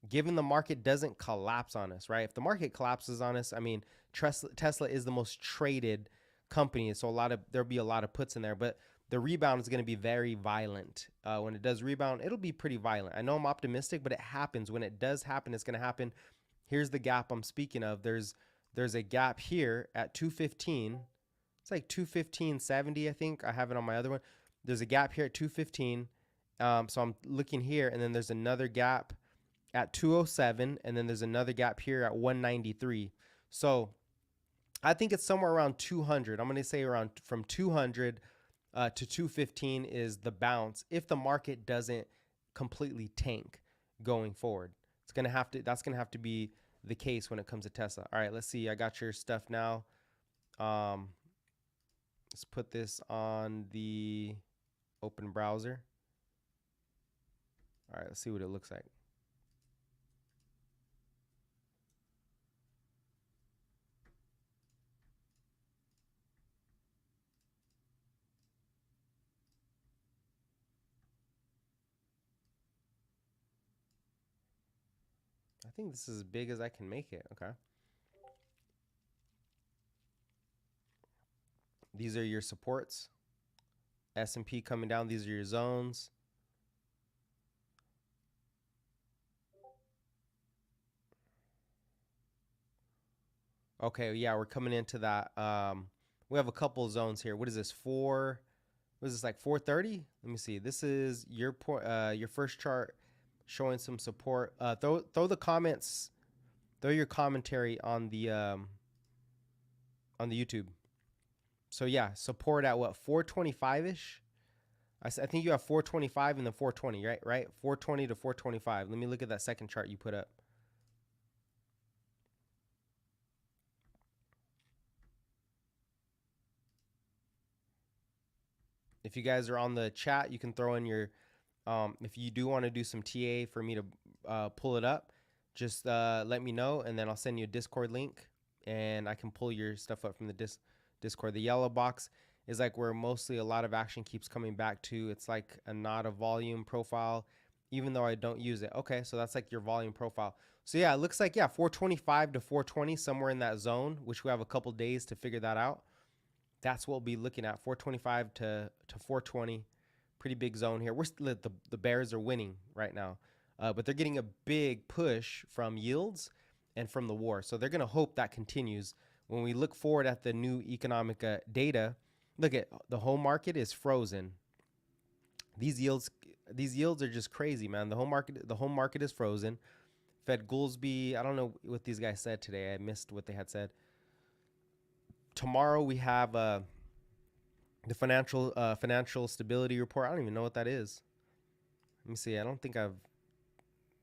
given the market doesn't collapse on us, right? If the market collapses on us, I mean, Tesla is the most traded company, so there'll be a lot of puts in there, but the rebound is going to be very violent. When it does rebound, it'll be pretty violent. I know I'm optimistic, but it happens. When it does happen, it's going to happen. Here's the gap I'm speaking of. There's a gap here at 215. It's like 215.70, I think. I have it on my other one. There's a gap here at 215. So I'm looking here, and then there's another gap at 207, and then there's another gap here at 193. So I think it's somewhere around 200. I'm going to say around from 200 to 215 is the bounce if the market doesn't completely tank going forward. That's going to have to be the case when it comes to Tesla. All right, let's see. I got your stuff now. Let's put this on the open browser. All right, let's see what it looks like. I think this is as big as I can make it. Okay. These are your supports. S&P coming down. These are your zones. Okay, yeah, we're coming into that. We have a couple of zones here. What is this? What is this, like 430? Let me see. This is your first chart showing some support. Throw the comments, throw your commentary on the YouTube. So yeah, support at what, 425-ish? I think you have 425 and then 420, right? Right? 420 to 425. Let me look at that second chart you put up. If you guys are on the chat, you can throw in your, if you do want to do some TA for me to pull it up, just let me know, and then I'll send you a Discord link, and I can pull your stuff up from the Discord. The yellow box is like where mostly a lot of action keeps coming back to. It's like not a volume profile, even though I don't use it. Okay, so that's like your volume profile. So yeah, it looks like, yeah, 425 to 420, somewhere in that zone, which we have a couple days to figure that out. That's what we'll be looking at, 425 to 420. Pretty big zone here. We're still, the Bears are winning right now, but they're getting a big push from yields and from the war. So they're going to hope that continues. When we look forward at the new economic data, look at the home market is frozen. These yields are just crazy, man. The home market is frozen. Fed Goolsby, I don't know what these guys said today. I missed what they had said. Tomorrow we have the financial stability report. I don't even know what that is. Let me see. I don't think I've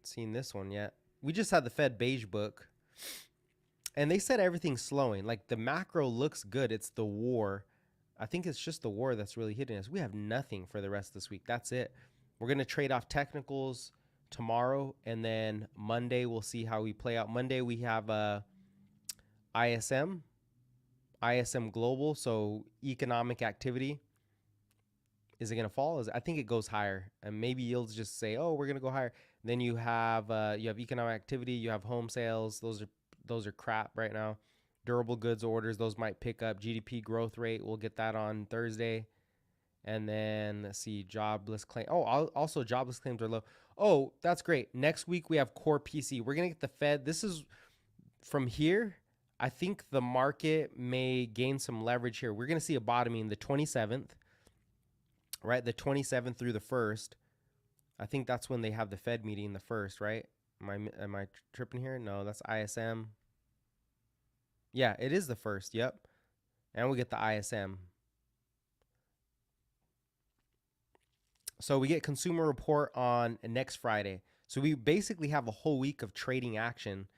seen this one yet. We just had the Fed beige book, and they said everything's slowing. Like the macro looks good. It's the war. I think it's just the war that's really hitting us. We have nothing for the rest of this week. That's it. We're going to trade off technicals tomorrow, and then Monday we'll see how we play out. Monday we have ISM global, so economic activity. Is it going to fall? I think it goes higher, and maybe yields just say, "Oh, we're going to go higher." Then you have economic activity, you have home sales. Those are crap right now. Durable goods orders, those might pick up. GDP growth rate, we'll get that on Thursday. And then let's see, jobless claim. Oh, also jobless claims are low. Oh, that's great. Next week we have core PC. We're going to get the Fed. This is from here. I think the market may gain some leverage here. We're going to see a bottoming the 27th, right? The 27th through the 1st. I think that's when they have the Fed meeting, the 1st, right? Am I tripping here? No, that's ISM. Yeah, it is the 1st. Yep. And we get the ISM. So we get consumer report on next Friday. So we basically have a whole week of trading action,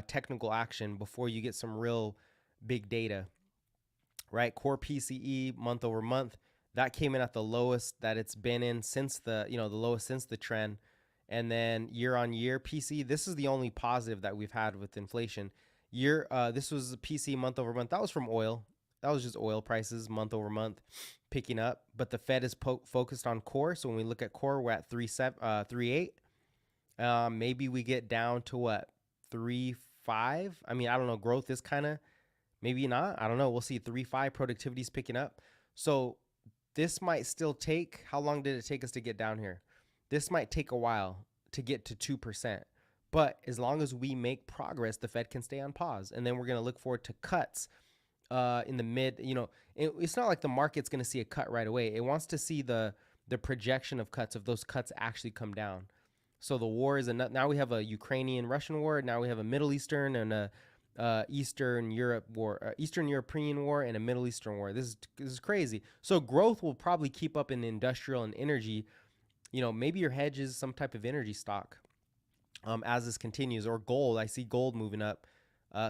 technical action, before you get some real big data, right? Core PCE month over month, that came in at the lowest that it's been in since the lowest since the trend. And then year on year PCE, this is the only positive that we've had with inflation. This was a PC month over month. That was from oil. That was just oil prices month over month picking up. But the Fed is focused on core. So when we look at core, we're at 3.8. Maybe we get down to what, 3.5. I mean, I don't know. Growth is kind of, maybe not. I don't know. We'll see. 3.5. Productivity's picking up. So this might still take. How long did it take us to get down here? This might take a while to get to 2%. But as long as we make progress, the Fed can stay on pause. And then we're going to look forward to cuts in the mid. It's not like the market's going to see a cut right away. It wants to see the projection of cuts, if those cuts actually come down. So the war is now we have a Ukrainian-Russian war. Now we have a Middle Eastern and a Eastern Europe war, Eastern European war, and a Middle Eastern war. This is crazy. So growth will probably keep up in industrial and energy. Maybe your hedge is some type of energy stock as this continues, or gold. I see gold moving up.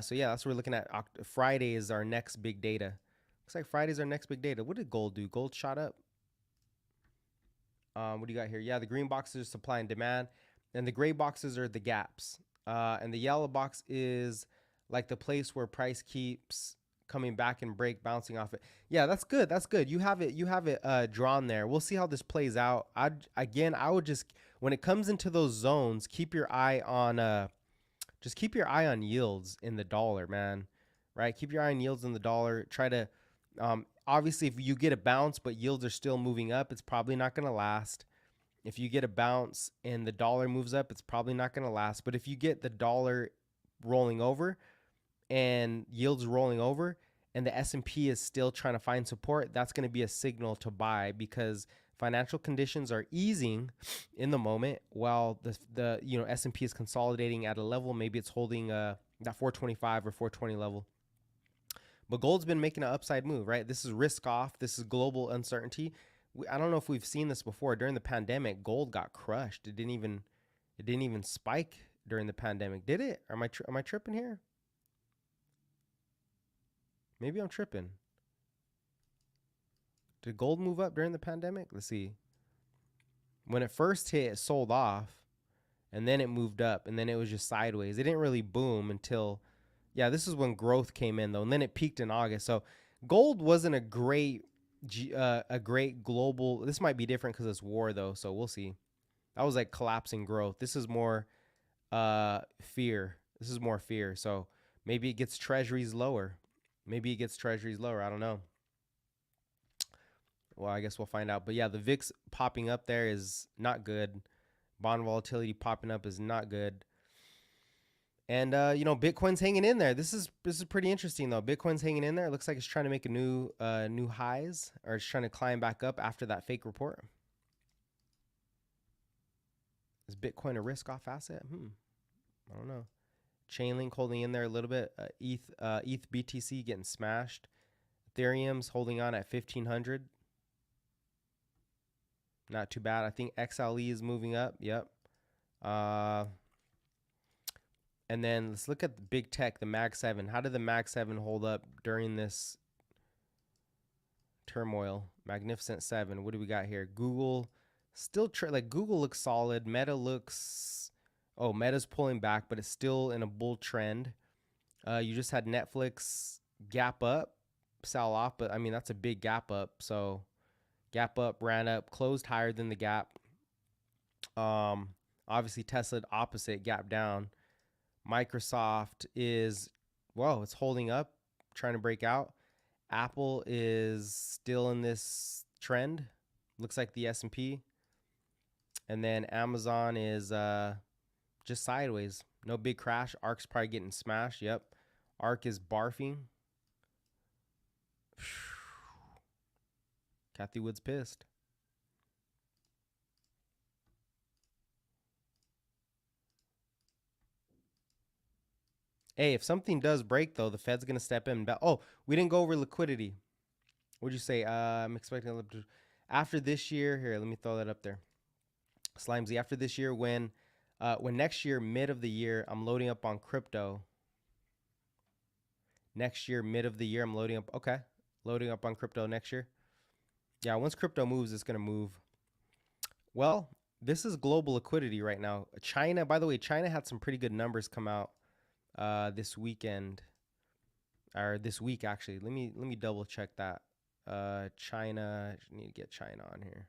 So yeah, that's what we're looking at. Friday is our next big data. Looks like Friday's our next big data. What did gold do? Gold shot up. What do you got here? Yeah, the green boxes are supply and demand, and the gray boxes are the gaps. And the yellow box is like the place where price keeps coming back and bouncing off it. Yeah, that's good. That's good. You have it drawn there. We'll see how this plays out. I would just, when it comes into those zones, keep your eye on just keep your eye on yields in the dollar, man. Right? Keep your eye on yields in the dollar. Try to obviously, if you get a bounce but yields are still moving up, it's probably not going to last. If you get a bounce and the dollar moves up, it's probably not going to last. But if you get the dollar rolling over and yields rolling over and the S&P is still trying to find support, that's going to be a signal to buy, because financial conditions are easing in the moment while the S&P is consolidating at a level. Maybe it's holding that 425 or 420 level. But gold's been making an upside move, right? This is risk off. This is global uncertainty. I don't know if we've seen this before. During the pandemic, gold got crushed. It didn't even spike during the pandemic, did it? Am I tripping here? Maybe I'm tripping. Did gold move up during the pandemic? Let's see. When it first hit, it sold off, and then it moved up, and then it was just sideways. It didn't really boom until, yeah, this is when growth came in, though, and then it peaked in August. So gold wasn't a great global. This might be different because it's war, though, so we'll see. That was like collapsing growth. This is more fear. This is more fear. So maybe it gets treasuries lower. I don't know. Well, I guess we'll find out. But yeah, the VIX popping up there is not good. Bond volatility popping up is not good. And Bitcoin's hanging in there. This is pretty interesting though. Bitcoin's hanging in there. It looks like it's trying to make a new highs, or it's trying to climb back up after that fake report. Is Bitcoin a risk off asset? I don't know. Chainlink holding in there a little bit. ETH BTC getting smashed. Ethereum's holding on at 1,500. Not too bad. I think XLE is moving up. Yep. And then let's look at the big tech, the Mag 7. How did the Mag 7 hold up during this turmoil? Magnificent 7. What do we got here? Google still Google looks solid. Meta's pulling back, but it's still in a bull trend. You just had Netflix gap up, sell off, but I mean that's a big gap up. So gap up, ran up, closed higher than the gap. Obviously Tesla opposite, gap down. Microsoft is, it's holding up, trying to break out. Apple is still in this trend. Looks like the S&P. And then Amazon is just sideways. No big crash. ARK's probably getting smashed. Yep. ARK is barfing. Kathy Wood's pissed. Hey, if something does break, though, the Fed's going to step in. Oh, we didn't go over liquidity. What'd you say? I'm expecting after this year. Here, let me throw that up there. Slimesy, after this year, when next year, mid of the year, I'm loading up on crypto. Next year, mid of the year, I'm loading up. Okay. Loading up on crypto next year. Yeah, once crypto moves, it's going to move. Well, this is global liquidity right now. China, by the way, China had some pretty good numbers come out this weekend or this week actually. Let me double check that. China, I need to get China on here.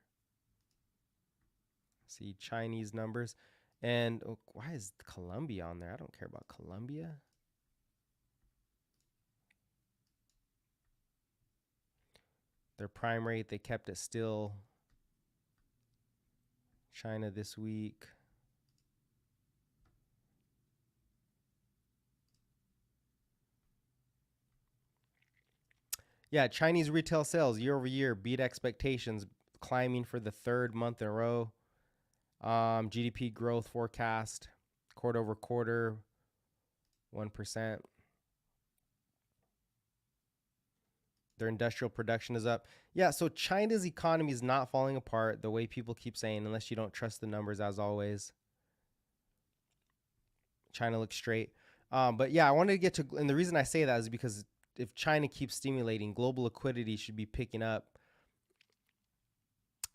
See Chinese numbers. And oh, why is Colombia on there? I don't care about Colombia. Their prime rate, they kept it still. China this week. Yeah, Chinese retail sales year over year beat expectations, climbing for the third month in a row. GDP growth forecast quarter over quarter, 1%. Their industrial production is up. Yeah, so China's economy is not falling apart the way people keep saying, unless you don't trust the numbers, as always. China looks straight. But yeah, I wanted to get to, and the reason I say that is because if China keeps stimulating, global liquidity should be picking up.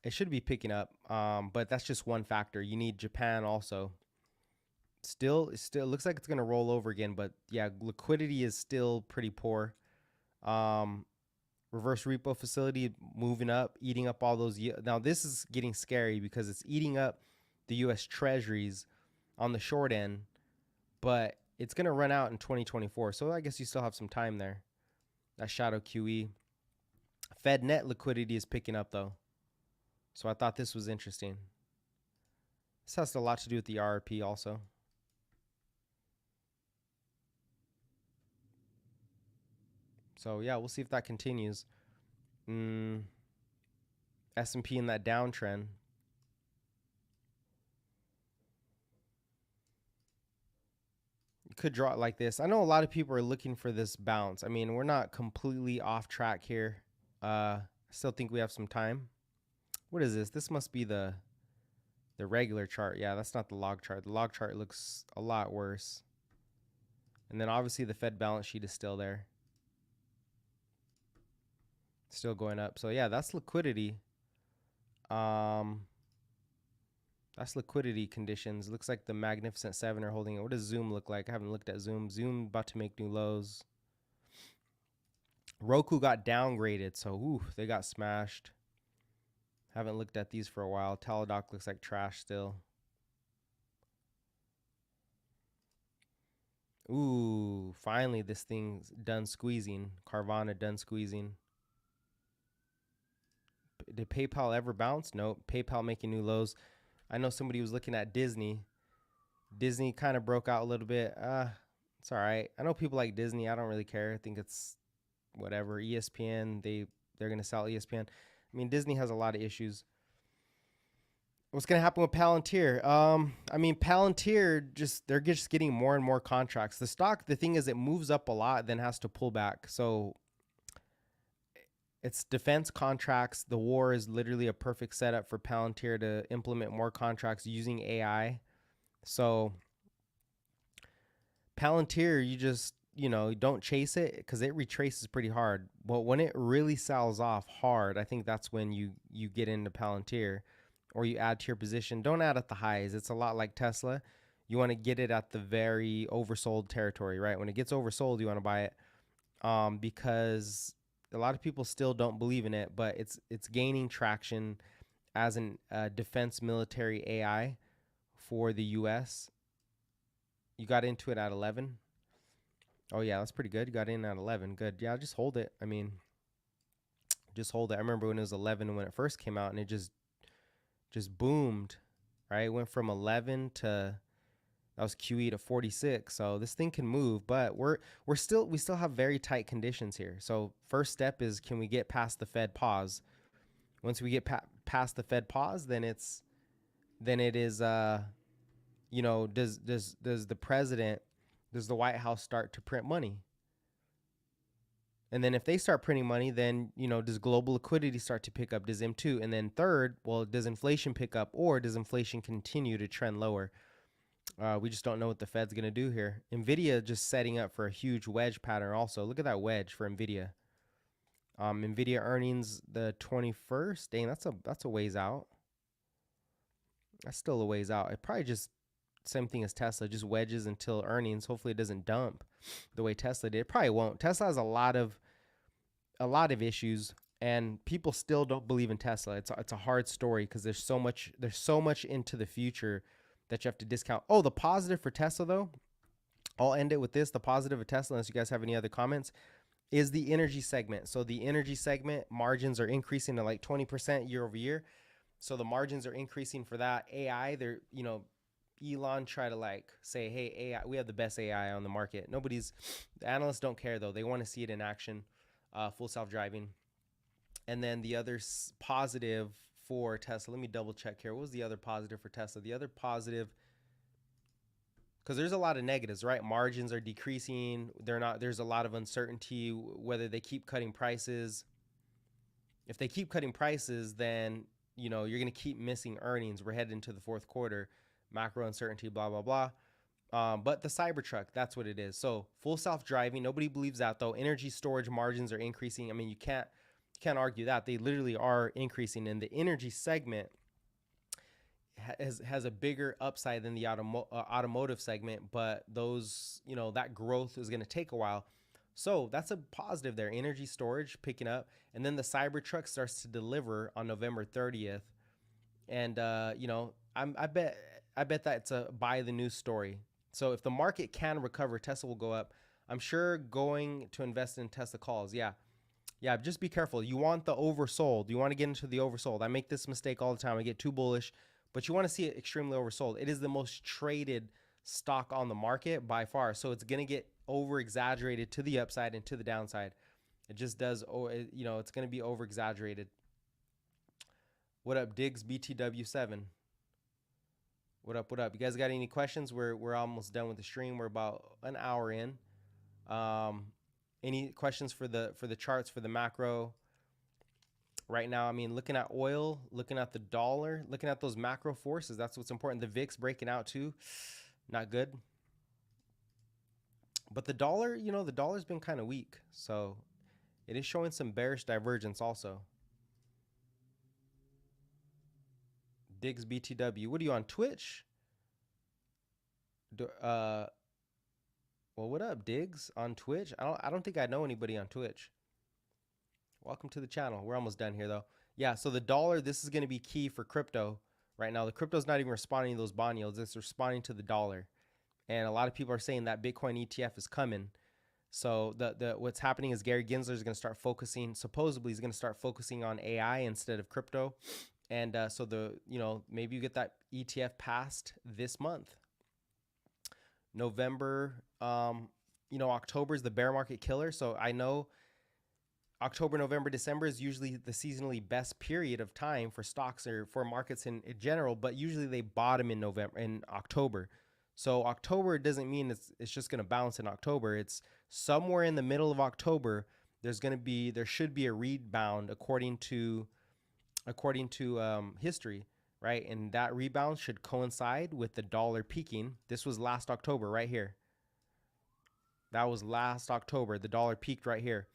It should be picking up, but that's just one factor. You need Japan also. It still looks like it's going to roll over again, but yeah, liquidity is still pretty poor. Reverse repo facility moving up, eating up all those. Now this is getting scary because it's eating up the U.S. Treasuries on the short end, but it's going to run out in 2024. So I guess you still have some time there. That shadow QE. Fed net liquidity is picking up though. So I thought this was interesting. This has a lot to do with the RRP also. So yeah, we'll see if that continues. S&P in that downtrend. You could draw it like this. I know a lot of people are looking for this bounce. I mean, we're not completely off track here. I still think we have some time. What is this? This must be the regular chart. Yeah, that's not the log chart. The log chart looks a lot worse. And then obviously the Fed balance sheet is still there. Still going up. So yeah, that's liquidity. That's liquidity conditions. Looks like the Magnificent Seven are holding it. What does Zoom look like? I haven't looked at Zoom. Zoom about to make new lows. Roku got downgraded, so ooh, they got smashed. Haven't looked at these for a while. Teladoc looks like trash still. Ooh, finally this thing's done squeezing. Carvana done squeezing. Did PayPal ever bounce? Nope. PayPal making new lows. I know somebody was looking at Disney. Disney kind of broke out a little bit. It's all right. I know people like Disney. I don't really care. I think it's whatever. ESPN, they're going to sell ESPN. I mean, Disney has a lot of issues. What's going to happen with Palantir? I mean, Palantir they're just getting more and more contracts. The stock, the thing is, it moves up a lot, then has to pull back. So it's defense contracts. The war is literally a perfect setup for Palantir to implement more contracts using AI. So Palantir, you just, don't chase it because it retraces pretty hard. But when it really sells off hard, I think that's when you get into Palantir or you add to your position. Don't add at the highs. It's a lot like Tesla. You want to get it at the very oversold territory, right? When it gets oversold, you want to buy it because a lot of people still don't believe in it, but it's gaining traction as an defense military AI for the U.S. You got into it at 11. Oh, yeah, that's pretty good. You got in at 11. Good. Yeah, just hold it. I mean, just hold it. I remember when it was 11 when it first came out, and it just boomed, right? It went from 11 to that was QE to 46. So this thing can move, but we still have very tight conditions here. So first step is, can we get past the Fed pause? Once we get past the Fed pause, then it is does the president, does the White House start to print money? And then if they start printing money, then, does global liquidity start to pick up? Does M2? And then third, well, does inflation pick up or does inflation continue to trend lower? We just don't know what the Fed's going to do here. NVIDIA just setting up for a huge wedge pattern also. Look at that wedge for NVIDIA. NVIDIA earnings the 21st. Dang, that's a ways out. That's still a ways out. It probably just same thing as Tesla, just wedges until earnings. Hopefully it doesn't dump the way Tesla did. It probably won't. Tesla has a lot of issues, and people still don't believe in Tesla. It's a hard story because there's so much into the future that you have to discount. Oh, the positive for Tesla though, I'll end it with this. The positive of Tesla, unless you guys have any other comments, is the energy segment. So the energy segment margins are increasing to like 20% year over year. So the margins are increasing for that. AI, Elon try to like say, hey, AI, we have the best AI on the market. The analysts don't care though. They want to see it in action, full self-driving. And then the other positive for Tesla, let me double check here. What was the other positive for Tesla? The other positive, because there's a lot of negatives, right? Margins are decreasing. There's a lot of uncertainty whether they keep cutting prices. If they keep cutting prices, then you're going to keep missing earnings. We're headed into the fourth quarter, macro uncertainty, blah blah blah. But the Cybertruck, that's what it is. So full self-driving, nobody believes that though. Energy storage margins are increasing. I mean, you can't argue that. They literally are increasing, and the energy segment has a bigger upside than the automotive segment, but that growth is going to take a while. So that's a positive there. Energy storage picking up, and then the Cybertruck starts to deliver on November 30th, and I bet that it's a buy the news story. So if the market can recover, Tesla will go up. I'm sure going to invest in Tesla calls. Yeah, just be careful. You want the oversold. You want to get into the oversold. I make this mistake all the time. I get too bullish, but you want to see it extremely oversold. It is the most traded stock on the market by far. So it's going to get over exaggerated to the upside and to the downside. It just does. It's going to be over exaggerated. What up, Diggs BTW7? What up? What up? You guys got any questions? We're almost done with the stream. We're about an hour in. Any questions for the charts, for the macro right now? I mean, looking at oil, looking at the dollar, looking at those macro forces, that's what's important. The VIX breaking out too, not good. But the dollar, the dollar's been kind of weak, so it is showing some bearish divergence also. Diggs BTW, what are you on Twitch? Well, what up, Diggs, on Twitch? I don't think I know anybody on Twitch. Welcome to the channel. We're almost done here, though. Yeah, so the dollar, this is going to be key for crypto right now. The crypto's not even responding to those bond yields. It's responding to the dollar. And a lot of people are saying that Bitcoin ETF is coming. So what's happening is Gary Gensler is going to start focusing, supposedly he's going to start focusing on AI instead of crypto. And so maybe you get that ETF passed this month. November, October is the bear market killer. So I know October, November, December is usually the seasonally best period of time for stocks or for markets in general, but usually they bottom in October. So October doesn't mean it's just going to bounce in October. It's somewhere in the middle of October. There should be a rebound according to history. Right, and that rebound should coincide with the dollar peaking. This was last October right here. That was last October. The dollar peaked right here.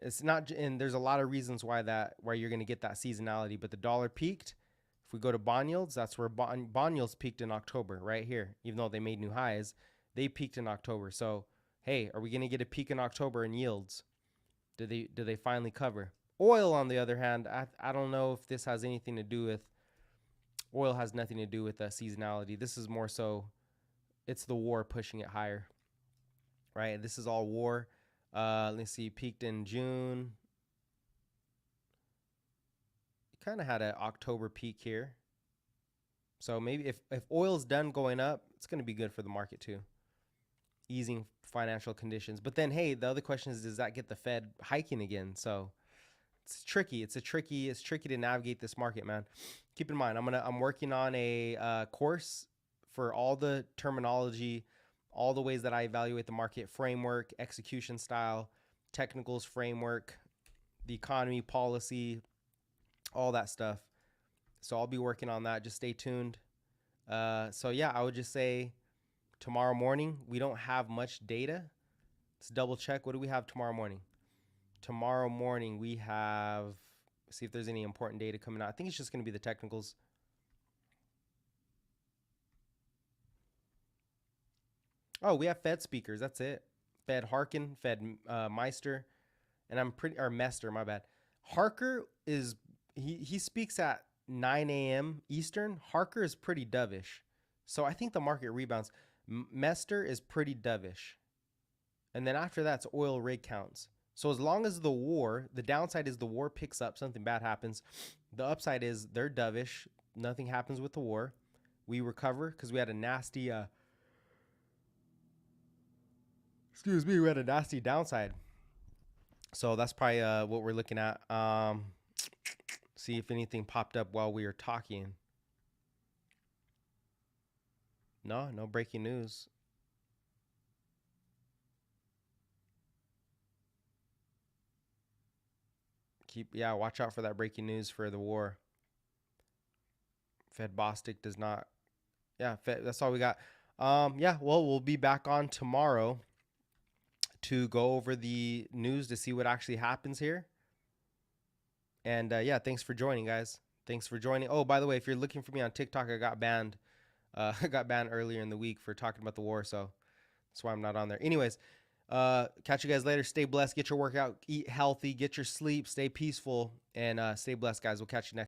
It's not, and there's a lot of reasons why you're going to get that seasonality. But the dollar peaked. If we go to bond yields, that's where bond yields peaked in October, right here. Even though they made new highs, they peaked in October. So, hey, are we going to get a peak in October in yields? Do they finally cover? Oil, on the other hand, I don't know if this has anything to do with. Oil has nothing to do with seasonality. This is more so, it's the war pushing it higher, right? This is all war. Let's see, peaked in June. It kind of had an October peak here. So maybe if oil's done going up, it's going to be good for the market too. Easing financial conditions. But then, hey, the other question is, does that get the Fed hiking again? So it's tricky. It's tricky to navigate this market, man. Keep in mind, I'm working on a course for all the terminology, all the ways that I evaluate the market: framework, execution style, technicals, framework, the economy, policy, all that stuff. So I'll be working on that. Just stay tuned. So yeah, I would just say tomorrow morning, we don't have much data. Let's double check. What do we have tomorrow morning? Tomorrow morning, we have, see if there's any important data coming out. I think it's just going to be the technicals. Oh, we have Fed speakers. That's it. Fed Harkin, Fed Meister, and I'm pretty or Mester. My bad. Harker is he speaks at 9 a.m. Eastern. Harker is pretty dovish, so I think the market rebounds. Mester is pretty dovish, and then after that's oil rig counts. So as long as the downside is the war picks up, something bad happens. The upside is they're dovish. Nothing happens with the war. We recover because we had a nasty excuse me, we had a nasty downside. So that's probably what we're looking at. See if anything popped up while we were talking. No, no breaking news. Watch out for that breaking news for the war. Fed Bostic does not. Yeah, that's all we got. Well, we'll be back on tomorrow to go over the news to see what actually happens here. And thanks for joining, guys. Thanks for joining. Oh, by the way, if you're looking for me on TikTok, I got banned. I got banned earlier in the week for talking about the war, so that's why I'm not on there. Anyways, catch you guys later. Stay blessed. Get your workout. Eat healthy. Get your sleep. Stay peaceful. And stay blessed, guys. We'll catch you next.